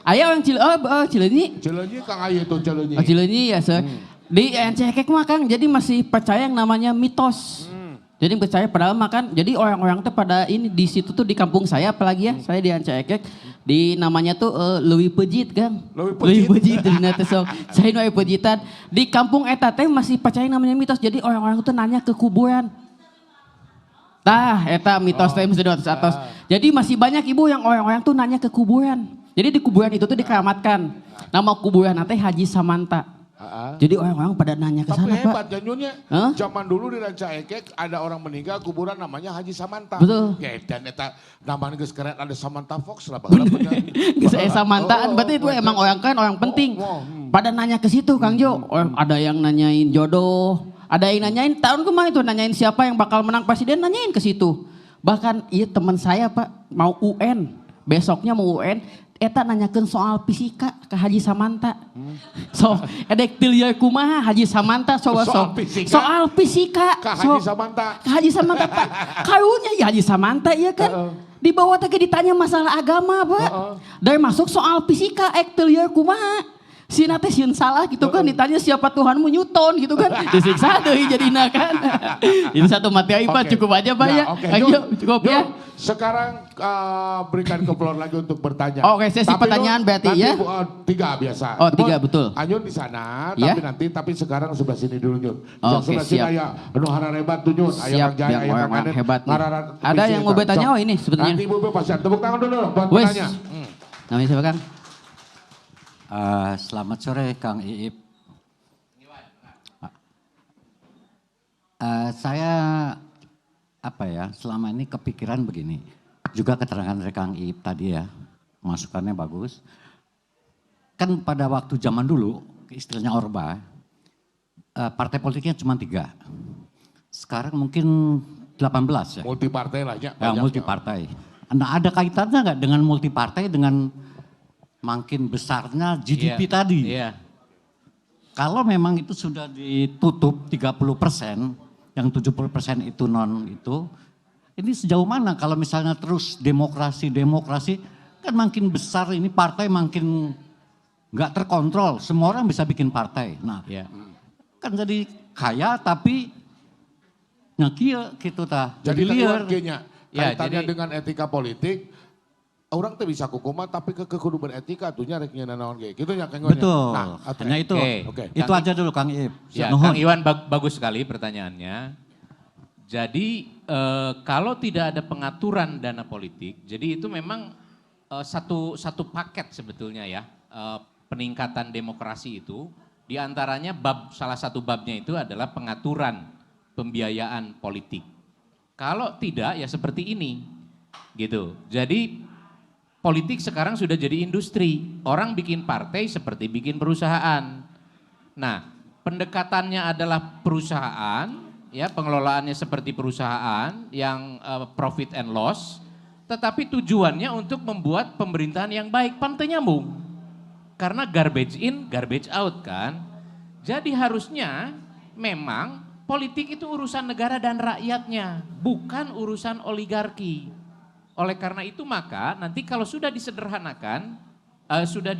Speaker 2: Ayo orang Cileunyi.
Speaker 1: Cileunyi Kang Ayu itu Cileunyi.
Speaker 2: Oh Cileunyi ya di ancekek mah Kang jadi masih percaya yang namanya mitos. Jadi percaya padahal makan, jadi orang-orang tuh pada ini di situ tuh di kampung saya apalagi ya, saya di Ancekek, di namanya tuh Leuwi Pejit Kang. Leuwi Pejit dina teh sok. Saya Leuwi Pejitan. Di kampung eta teh masih percaya yang namanya mitos. Jadi orang-orang tuh nanya ke kuburan. Tah eta mitos teh mesti atas. Jadi masih banyak ibu yang orang-orang tuh nanya ke kuburan. Jadi di kuburan itu tuh dikeramatkan. Nama kuburan teh Haji Samanta. Jadi orang-orang pada nanya ke sana Pak.
Speaker 1: Tapi hebat Nyunnya, zaman dulu di Ranca Ekek ada orang meninggal kuburan namanya Haji Samanta.
Speaker 2: Betul.
Speaker 1: Dan eta namanya geus keren ada Samantha Fox lah.
Speaker 2: Geus Samantaan, berarti itu emang orang kan orang penting. Pada nanya ke situ Kang Jo, ada yang nanyain jodoh, ada yang nanyain tahun kemarin tuh nanyain siapa yang bakal menang presiden, nanyain ke situ. Bahkan iya teman saya Pak mau UN, besoknya mau UN. Eta nanyakan soal fisika ke Haji Samanta. So, edek tilieu kumaha Haji Samanta soal fisika.
Speaker 1: Ke Haji Samanta.
Speaker 2: Ke Haji Samanta Pak. Karunya ya Haji Samanta iya kan. Di bawah teh ditanya masalah agama Pak. Dari masuk soal fisika ek tilieu kumaha. Sina teh sieun salah gitu kan ditanya siapa Tuhanmu Newton gitu kan. Disiksa deui jadina kan. Ini satu materi Pak cukup aja Pak ya. Ayo cukup ya.
Speaker 1: Sekarang berikan ke Flor lagi untuk bertanya.
Speaker 2: Oke, sesi pertanyaan berarti ya.
Speaker 1: 3 biasa.
Speaker 2: Oh 3 betul.
Speaker 1: Anyun di sana,
Speaker 2: ya?
Speaker 1: tapi sekarang sebelah sini dulu Nyun.
Speaker 2: Oke,
Speaker 1: sebelah
Speaker 2: siap.
Speaker 1: sini aya anu hararebat tuh Nyun.
Speaker 2: Siap, yang orang hebat nih. Ada yang mau bertanya, oh ini sebetulnya.
Speaker 1: Nanti Ibu pasti tepuk tangan dulu buat
Speaker 2: Wes.
Speaker 1: bertanya.
Speaker 2: Namanya siapa Kang?
Speaker 5: Selamat sore Kang Iip. Saya selama ini kepikiran begini. Juga keterangan dari Kang Iip tadi ya, masukannya bagus. Kan pada waktu zaman dulu, istilahnya Orba, partai politiknya cuma 3. Sekarang mungkin 18 ya.
Speaker 1: Multipartai lah ya.
Speaker 5: Ya,
Speaker 1: banyak.
Speaker 5: multipartai. Nah, ada kaitannya nggak dengan multipartai dengan makin besarnya GDP
Speaker 4: Iya,
Speaker 5: tadi?
Speaker 4: Iya.
Speaker 5: Kalau memang itu sudah ditutup 30%, yang 70% itu non itu, ini sejauh mana kalau misalnya terus demokrasi, kan makin besar ini partai makin nggak terkontrol, semua orang bisa bikin partai. Nah,
Speaker 4: Iya.
Speaker 5: kan jadi kaya tapi nyakia gitu tah.
Speaker 1: Jadi
Speaker 5: liar.
Speaker 1: kayaknya
Speaker 4: Ya,
Speaker 1: kaitannya
Speaker 4: jadi-
Speaker 1: dengan etika politik, orang tuh bisa kukuman tapi kudu beretika tuh nya rek nyeuna naon ge. Kitu nya Kang Iwan.
Speaker 5: Betul.
Speaker 1: Nah, atuh.
Speaker 5: Hanya itu.
Speaker 4: Oke.
Speaker 5: Itu
Speaker 4: Kang-
Speaker 5: aja dulu Kang Ip.
Speaker 4: Ya,
Speaker 5: Nuhun.
Speaker 4: Kang Iwan bagus sekali pertanyaannya. Jadi kalau tidak ada pengaturan dana politik, jadi itu memang satu paket sebetulnya ya, peningkatan demokrasi itu. Di antaranya salah satu babnya itu adalah pengaturan pembiayaan politik. Kalau tidak ya seperti ini, gitu. Jadi politik sekarang sudah jadi industri. Orang bikin partai seperti bikin perusahaan. Nah, pendekatannya adalah perusahaan, ya pengelolaannya seperti perusahaan yang profit and loss, tetapi tujuannya untuk membuat pemerintahan yang baik. Pantai nyambung. Karena garbage in, garbage out kan. Jadi harusnya memang politik itu urusan negara dan rakyatnya, bukan urusan oligarki. Oleh karena itu maka nanti kalau sudah disederhanakan, sudah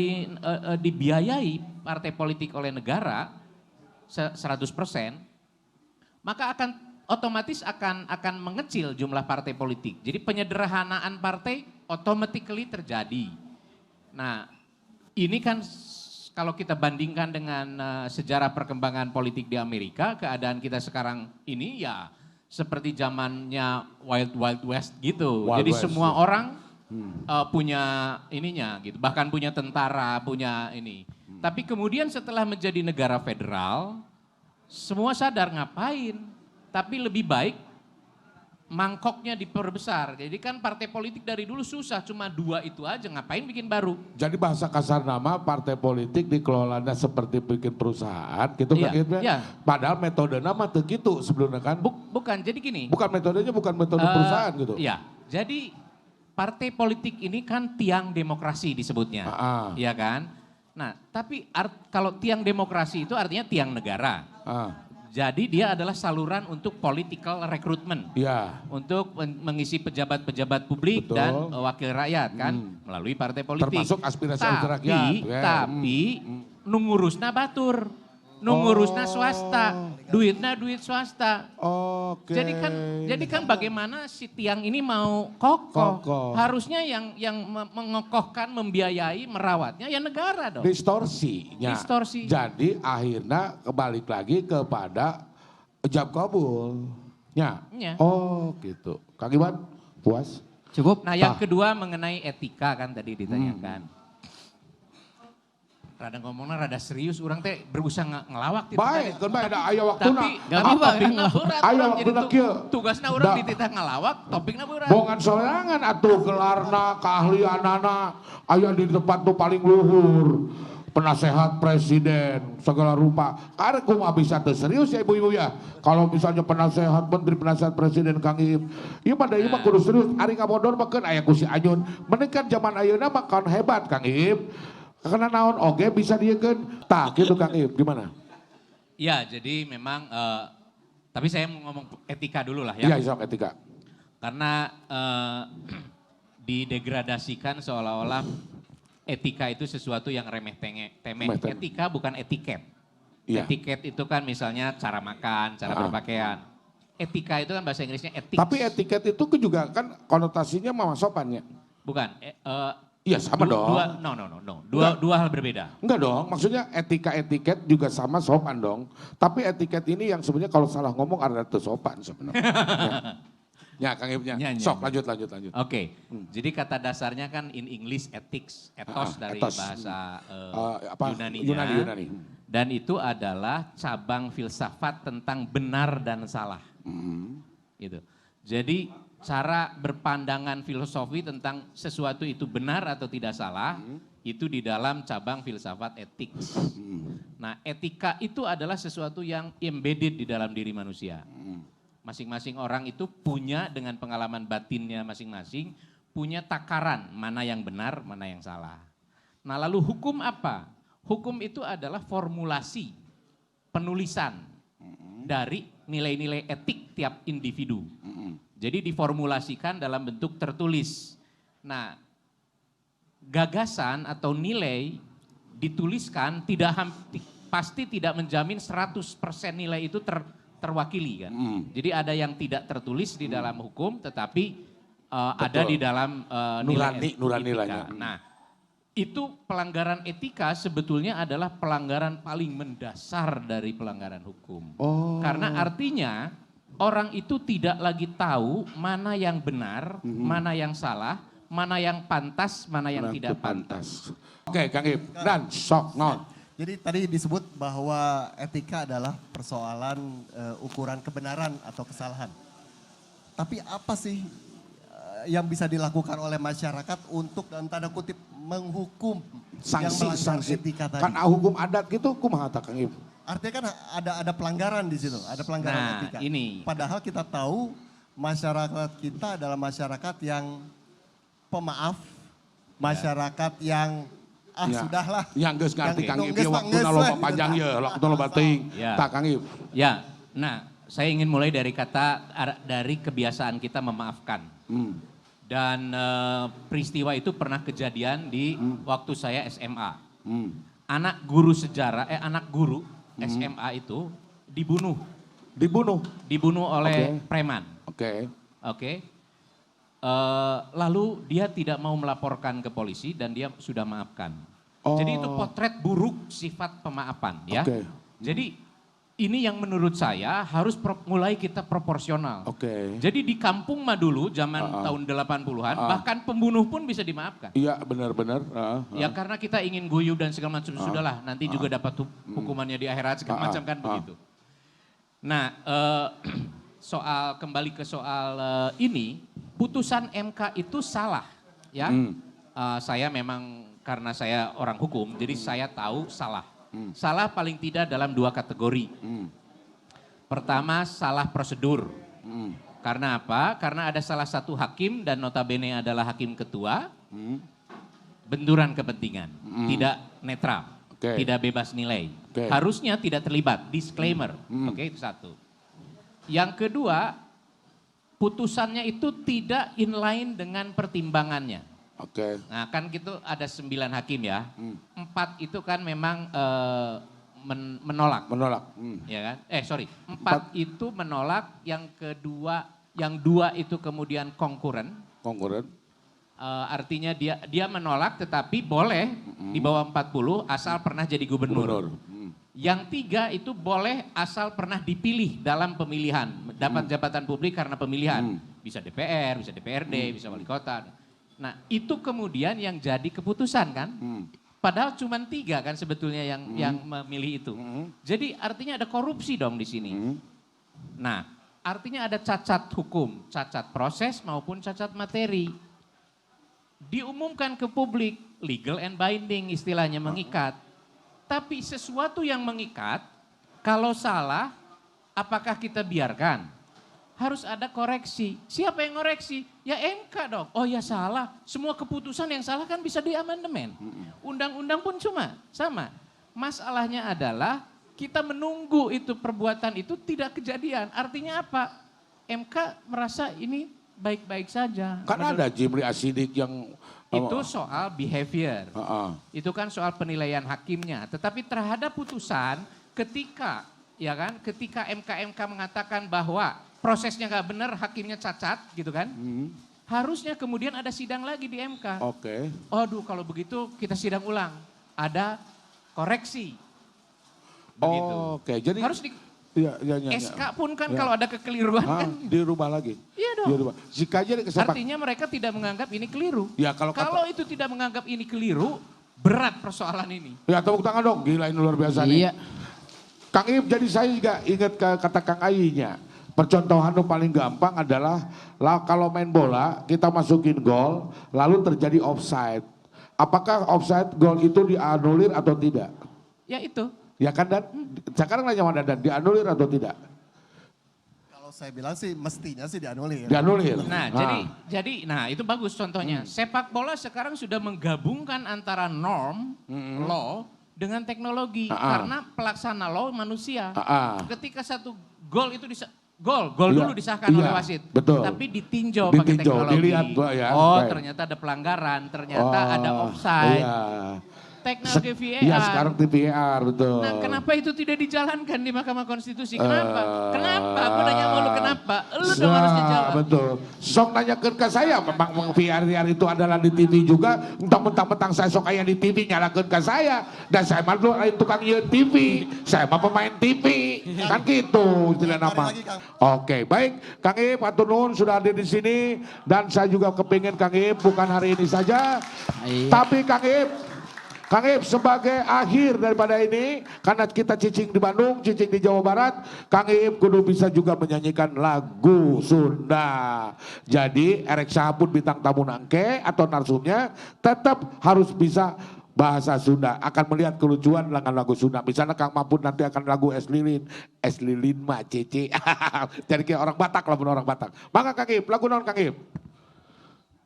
Speaker 4: dibiayai partai politik oleh negara 100%, maka otomatis akan mengecil jumlah partai politik. Jadi penyederhanaan partai automatically terjadi. Nah, ini kan kalau kita bandingkan dengan sejarah perkembangan politik di Amerika, keadaan kita sekarang ini ya seperti zamannya Wild Wild West gitu.
Speaker 1: Wild
Speaker 4: Jadi
Speaker 1: West,
Speaker 4: semua
Speaker 1: ya.
Speaker 4: orang punya ininya gitu, bahkan punya tentara, punya ini. Tapi kemudian setelah menjadi negara federal, semua sadar ngapain, tapi lebih baik mangkoknya diperbesar. Jadi kan partai politik dari dulu susah, cuma 2 itu aja, ngapain bikin baru.
Speaker 1: Jadi bahasa kasar nama partai politik dikelolanya seperti bikin perusahaan gitu
Speaker 4: Iya,
Speaker 1: kan gitu.
Speaker 4: iya.
Speaker 1: Padahal metode nama tuh gitu sebelumnya kan.
Speaker 4: Bukan, jadi gini.
Speaker 1: Bukan metodenya bukan metode perusahaan gitu.
Speaker 4: Iya, jadi partai politik ini kan tiang demokrasi disebutnya. Iya kan? Nah, tapi kalau tiang demokrasi itu artinya tiang negara. Jadi dia adalah saluran untuk political recruitment.
Speaker 1: Iya.
Speaker 4: Untuk mengisi pejabat-pejabat publik
Speaker 1: Betul.
Speaker 4: dan wakil rakyat kan melalui partai politik.
Speaker 1: Termasuk aspirasi rakyat. Ya.
Speaker 4: Tapi nungurusna batur. Nungurusna swasta. Duitnya duit swasta.
Speaker 1: Oke.
Speaker 4: Jadi kan bagaimana si tiang ini mau kokoh.
Speaker 1: Kokoh.
Speaker 4: Harusnya yang mengokohkan, membiayai, merawatnya ya negara dong.
Speaker 1: Distorsinya.
Speaker 4: Distorsi.
Speaker 1: Jadi akhirnya kebalik lagi kepada ijab kabul. Ya.
Speaker 4: Ya.
Speaker 1: Oh gitu. Kang Iwan puas?
Speaker 5: Cukup.
Speaker 4: Nah yang kedua mengenai etika kan tadi ditanyakan. Rada ngomongnya rada serius, orang teh berusaha ngelawak.
Speaker 1: Baik, kan baik ada aya waktuna.
Speaker 4: Tapi
Speaker 2: Gak apa-apa,
Speaker 4: topiknya berat.
Speaker 1: Aya
Speaker 4: orang jadi
Speaker 1: waktuna kieu.
Speaker 4: tugasnya orang
Speaker 1: Da.
Speaker 4: dititah ngelawak, topiknya berat.
Speaker 1: Bongan sorangan atuh gelarna, keahlianana, aya di depan tuh paling luhur. Penasehat presiden, segala rupa. Karena kumaha bisa teu serius ya ibu-ibu ya. Kalau misalnya penasehat menteri, penasehat presiden Kang Iip. Ieu mah ieu mah kudu serius. Ari kabodor mah keun aya ku si Anyun. Mending kan zaman ayeuna mah kan hebat Kang Iip. Karena naon oge bisa diekeun. Tah gitu Kang Iip gimana?
Speaker 4: Ya jadi memang, tapi saya mau ngomong etika dulu lah
Speaker 1: Iya,
Speaker 4: ya.
Speaker 1: isok etika.
Speaker 4: Karena didegradasikan seolah-olah etika itu sesuatu yang remeh temeh.
Speaker 1: Remeh temeh.
Speaker 4: Etika bukan etiket.
Speaker 1: Iya.
Speaker 4: Etiket itu kan misalnya cara makan, cara berpakaian. Etika itu kan bahasa Inggrisnya ethics.
Speaker 1: Tapi etiket itu juga kan konotasinya mah sopannya.
Speaker 4: Bukan.
Speaker 1: Iya sama dong.
Speaker 4: Dua hal berbeda.
Speaker 1: Enggak dong, maksudnya etiket juga sama sopan dong. Tapi etiket ini yang sebenarnya kalau salah ngomong ada tuh sopan sebenarnya. Ya, Kang Ibnya.
Speaker 4: Ya.
Speaker 1: Sok lanjut.
Speaker 4: Oke, jadi kata dasarnya kan in English ethics, etos dari
Speaker 1: etos.
Speaker 4: bahasa
Speaker 1: Yunani.
Speaker 4: Yunani. Dan itu adalah cabang filsafat tentang benar dan salah. Gitu. Jadi cara berpandangan filosofi tentang sesuatu itu benar atau tidak salah, itu di dalam cabang filsafat etik. Nah, etika itu adalah sesuatu yang embedded di dalam diri manusia. Masing-masing orang itu punya dengan pengalaman batinnya masing-masing, punya takaran mana yang benar, mana yang salah. Nah, lalu hukum apa? Hukum itu adalah formulasi, penulisan dari nilai-nilai etik tiap individu. Jadi diformulasikan dalam bentuk tertulis. Nah, gagasan atau nilai dituliskan pasti tidak menjamin 100% nilai itu terwakili kan. Jadi ada yang tidak tertulis di dalam hukum tetapi ada di dalam nilai
Speaker 1: nilainya.
Speaker 4: Nah, itu pelanggaran etika sebetulnya adalah pelanggaran paling mendasar dari pelanggaran hukum. Karena artinya orang itu tidak lagi tahu mana yang benar, mana yang salah, mana yang pantas, mana yang tidak pantas.
Speaker 1: Oke, Kang Ib. Dan sok non.
Speaker 3: Jadi tadi disebut bahwa etika adalah persoalan ukuran kebenaran atau kesalahan. Tapi apa sih yang bisa dilakukan oleh masyarakat untuk dalam tanda kutip menghukum yang melanggar etika tadi?
Speaker 1: Kan hukum adat gitu kumaha tah Kang Ib?
Speaker 3: Artinya kan ada pelanggaran di situ, ada pelanggaran etika.
Speaker 4: Ini.
Speaker 3: Padahal kita tahu masyarakat kita adalah masyarakat yang pemaaf, masyarakat yang sudahlah.
Speaker 1: Yang geus ngarti Kang Ib, waktuna
Speaker 3: geus
Speaker 1: loba
Speaker 3: we,
Speaker 1: panjang ye, waktu loba teuing.
Speaker 4: Ya.
Speaker 1: Tah Kang Ib.
Speaker 4: Ya, nah saya ingin mulai dari dari kebiasaan kita memaafkan. Dan peristiwa itu pernah kejadian di waktu saya SMA. Anak guru SMA itu dibunuh. Dibunuh oleh preman. Oke. Lalu dia tidak mau melaporkan ke polisi dan dia sudah maafkan. Jadi itu potret buruk sifat pemaafan ya. Jadi ini yang menurut saya harus mulai kita proporsional. Jadi di kampung mah dulu zaman tahun 80-an bahkan pembunuh pun bisa dimaafkan.
Speaker 1: Iya benar-benar.
Speaker 4: Ya karena kita ingin guyup dan segala macam sudahlah nanti juga dapat hukumannya di akhirat segala macam kan begitu. Nah kembali ke soal ini putusan MK itu salah ya. Saya memang karena saya orang hukum jadi saya tahu salah. Salah paling tidak dalam 2 kategori. Pertama salah prosedur. Karena apa? Karena ada salah satu hakim dan notabene adalah hakim ketua. Benturan kepentingan. Tidak netral. Tidak bebas nilai. Harusnya tidak terlibat. Disclaimer. Itu satu. Yang kedua putusannya itu tidak inline dengan pertimbangannya. Nah kan gitu ada 9 hakim ya, 4 itu kan memang menolak. Ya kan? 4 itu menolak, yang kedua, yang 2 itu kemudian konkuren. Artinya dia menolak tetapi boleh di bawah 40 asal pernah jadi gubernur. Yang 3 itu boleh asal pernah dipilih dalam pemilihan, dapat jabatan publik karena pemilihan. Bisa DPR, bisa DPRD, bisa wali kota. Nah itu kemudian yang jadi keputusan kan, padahal cuma 3 kan sebetulnya yang memilih itu. Jadi artinya ada korupsi dong di sini. Nah artinya ada cacat hukum, cacat proses maupun cacat materi. Diumumkan ke publik, legal and binding istilahnya mengikat. Tapi sesuatu yang mengikat, kalau salah apakah kita biarkan? Harus ada koreksi. Siapa yang koreksi? Ya MK dong. Oh ya salah. Semua keputusan yang salah kan bisa diamandemen. Undang-undang pun cuma sama. Masalahnya adalah kita menunggu itu perbuatan itu tidak kejadian. Artinya apa? MK merasa ini baik-baik saja.
Speaker 1: Kan ada Jimri Asidik yang...
Speaker 4: Itu soal behavior. Itu kan soal penilaian hakimnya. Tetapi terhadap putusan ketika MK mengatakan bahwa prosesnya nggak benar, hakimnya cacat gitu kan. Harusnya kemudian ada sidang lagi di MK. Aduh kalau begitu kita sidang ulang. Ada koreksi. Begitu.
Speaker 1: Jadi
Speaker 4: harus SK pun kan kalau ada kekeliruan kan.
Speaker 1: Dirubah lagi.
Speaker 4: Iya dong.
Speaker 1: Jika jadi
Speaker 4: artinya mereka tidak menganggap ini keliru.
Speaker 1: Ya,
Speaker 4: kalau itu tidak menganggap ini keliru, berat persoalan ini.
Speaker 1: Ya tepuk tangan dong, gila ini luar biasa nih. Kang Ib, jadi saya juga ingat kata Kang Ayinya. Percontohan yang paling gampang adalah kalau main bola kita masukin gol lalu terjadi offside. Apakah offside gol itu dianulir atau tidak?
Speaker 4: Ya itu.
Speaker 1: Ya kan Dan? Sekarang nanya sama Dan, dianulir atau tidak?
Speaker 3: Kalau saya bilang sih mestinya sih dianulir.
Speaker 1: Dianulir.
Speaker 4: Nah, jadi itu bagus contohnya. Sepak bola sekarang sudah menggabungkan antara norm, law dengan teknologi karena pelaksana law manusia. Ketika satu gol itu gol dulu disahkan oleh wasit.
Speaker 1: Betul.
Speaker 4: Tapi ditinjau pakai teknologi.
Speaker 1: Dilihat, ya. Baik.
Speaker 4: Ternyata ada pelanggaran, ternyata ada offside.
Speaker 1: Iya.
Speaker 4: Teknologi VAR.
Speaker 1: Iya, sekarang VAR, betul.
Speaker 4: Nah, kenapa itu tidak dijalankan di Mahkamah Konstitusi? Kenapa? Kenapa? Aku nanya sama lu kenapa? Lu dong harusnya jawab.
Speaker 1: Betul. Sok nanyakan ke saya, memang VAR itu adalah di TV juga. Mentang-mentang saya sok kayak di TV nyalakan ke saya. Dan saya malu lain tukang yeun TV. Saya mah pemain TV. Kan gitu istilah nama. Oke, baik. Kang Ip, atur nuhun sudah hadir di sini. Dan saya juga kepingin Kang Ip bukan hari ini saja. Tapi Kang Ip sebagai akhir daripada ini, karena kita cicing di Bandung, cicing di Jawa Barat, Kang Ip kudu bisa juga menyanyikan lagu Sunda. Jadi erek sahabut bintang tamu nangke atau narsumnya tetap harus bisa bahasa Sunda. Akan melihat kelucuan dengan lagu Sunda. Misalnya Kang Mampun nanti akan lagu Es Lilin mah Cece. Jadi kayak orang Batak lah, orang Batak. Maka Kang Ip, lagu naon Kang Ip?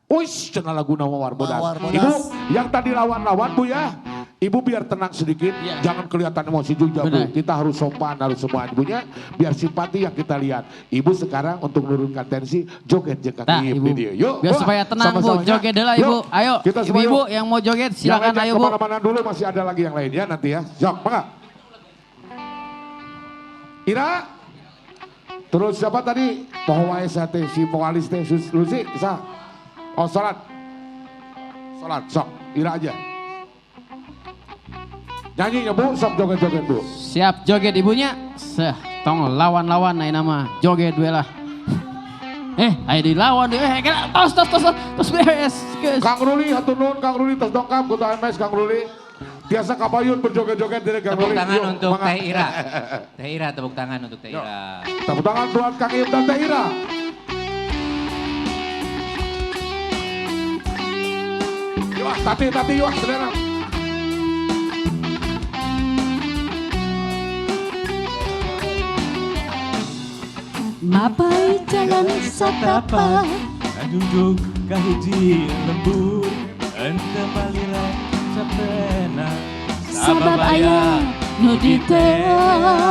Speaker 1: Uish, cenah lagu Mawar Bodas. Ibu, yang tadi lawan-lawan Bu ya. Ibu biar tenang sedikit, jangan kelihatan emosi juga Bu. Kita harus sopan, harus semua ibunya. Biar simpati yang kita lihat. Ibu sekarang untuk menurunkan tensi, joget je Kang Ip di dia. Yuk,
Speaker 2: biar supaya tenang Bu, joget dulu Ibu. Ayo, ibu-ibu yang mau joget silakan ayo Bu.
Speaker 1: Kemana-mana dulu masih ada lagi yang lain ya nanti ya. Jok, maka. Ira. Terus siapa tadi? Pohon sate si vokalis teh Lucy, bisa. Oh sholat, sok, Ira aja. Nyanyinya Bu, sok joget-joget Bu.
Speaker 2: Siap joget ibunya, tong lawan-lawan naik nama, joget dua lah. Ayo dilawan deh, tos beres.
Speaker 1: Kang Ruli, hatur nuhun Kang Ruli, tos dongkap, kutu MS Kang Ruli. Biasa kapayun berjoget-joget dari Kang Ruli.
Speaker 4: Tepuk tangan untuk Teh Ira. Teh Ira, tepuk tangan untuk Teh Ira.
Speaker 1: Tepuk tangan buat Kang Ip dan Teh Ira. Tati, yuk, saudara.
Speaker 6: Mapai jalan satapa
Speaker 7: Kanjungjung kahiji lembur ente malira sapena
Speaker 6: sabab ayah nu diteang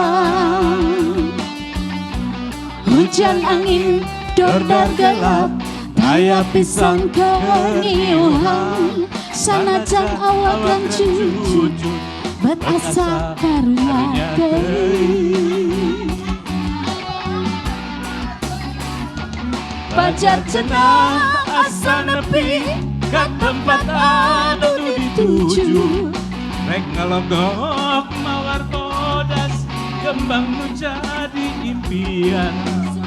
Speaker 6: hujan angin dordar gelap daya pisang keniuhan sanajan awak lan cucu bet asa karunya teuing pajar cenah asa nepi
Speaker 7: ka tempat anu dituju rek ngalogok mawar bodas kembang nu jadi impian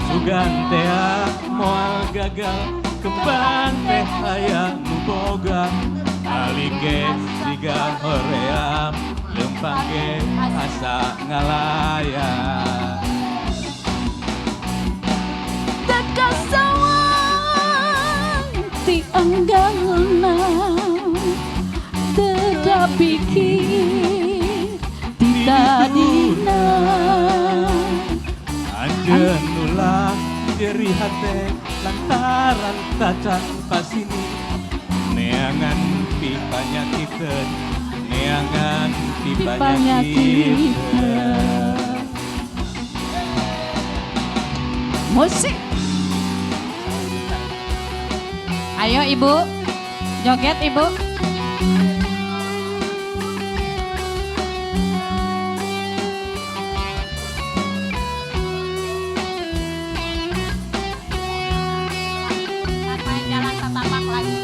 Speaker 7: sugan teh moal gagal kembang teh aya nu boga alige siga hoream lempang ge asa ngalayang
Speaker 6: kasawang ti anggalna teka pikir ti tadina
Speaker 7: anjeun ulah nyeri hate lantaran tacan pasini neangan pi panyakiteun neangan pi panyakiteun
Speaker 6: musik.
Speaker 8: Ayo Ibu, joget Ibu. Main jalan setapak lagi.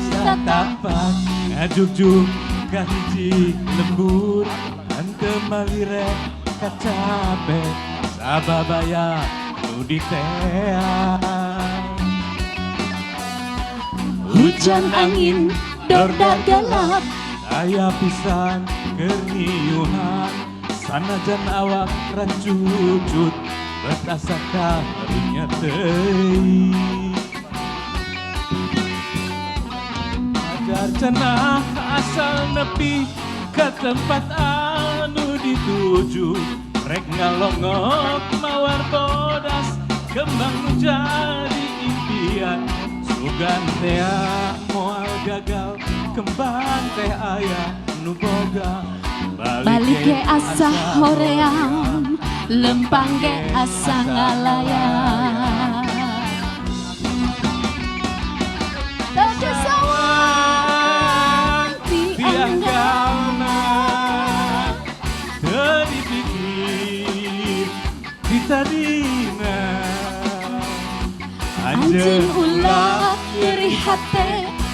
Speaker 7: Satapak ngajuk-juk kahiji lembur ante malire kacabe sababaya nu diteang.
Speaker 6: Hujan angin dorda gelap,
Speaker 7: Aya pisan keriuhan sanajan awak rancucut betasa karunya teuing. Agar cenah asal nepi ke tempat anu dituju, rek ngalongok mawar bodas kembang nu jadi impian. Sugan teh moal gagal kembang teh aya nu boga
Speaker 6: balik ge asa hoream, lempang ge asa ngalayang. Teu sawang
Speaker 7: tianggalna teu dipikir ditadina
Speaker 6: anjeun ulah nyeri hate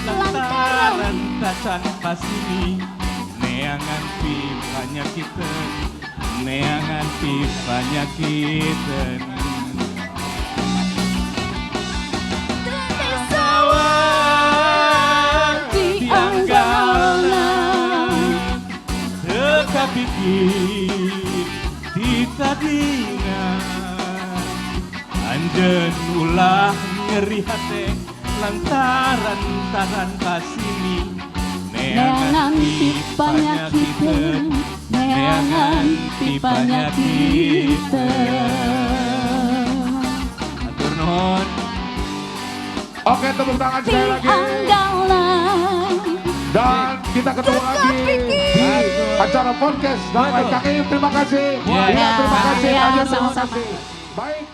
Speaker 6: lantaran
Speaker 7: lantaran tacan pasini neangan pi panyakiteun neangan pi panyakiteun sawang tianggalna teu kapikir ditadina anjeun ulah nyeri hate lantaran tahan pasini
Speaker 6: neangan pi panyakiteun, neangan pi panyakiteun.
Speaker 7: Atur nuhun.
Speaker 1: Oke, tepuk tangan sekali lagi.
Speaker 6: Tianggalna
Speaker 1: Dan kita ketemu lagi di acara podcast dan lain kali. Terima kasih.
Speaker 7: Ya,
Speaker 1: Ya, terima kasih.
Speaker 6: ya,
Speaker 1: Aja, terima
Speaker 6: sama-sama.
Speaker 1: kasih. Baik.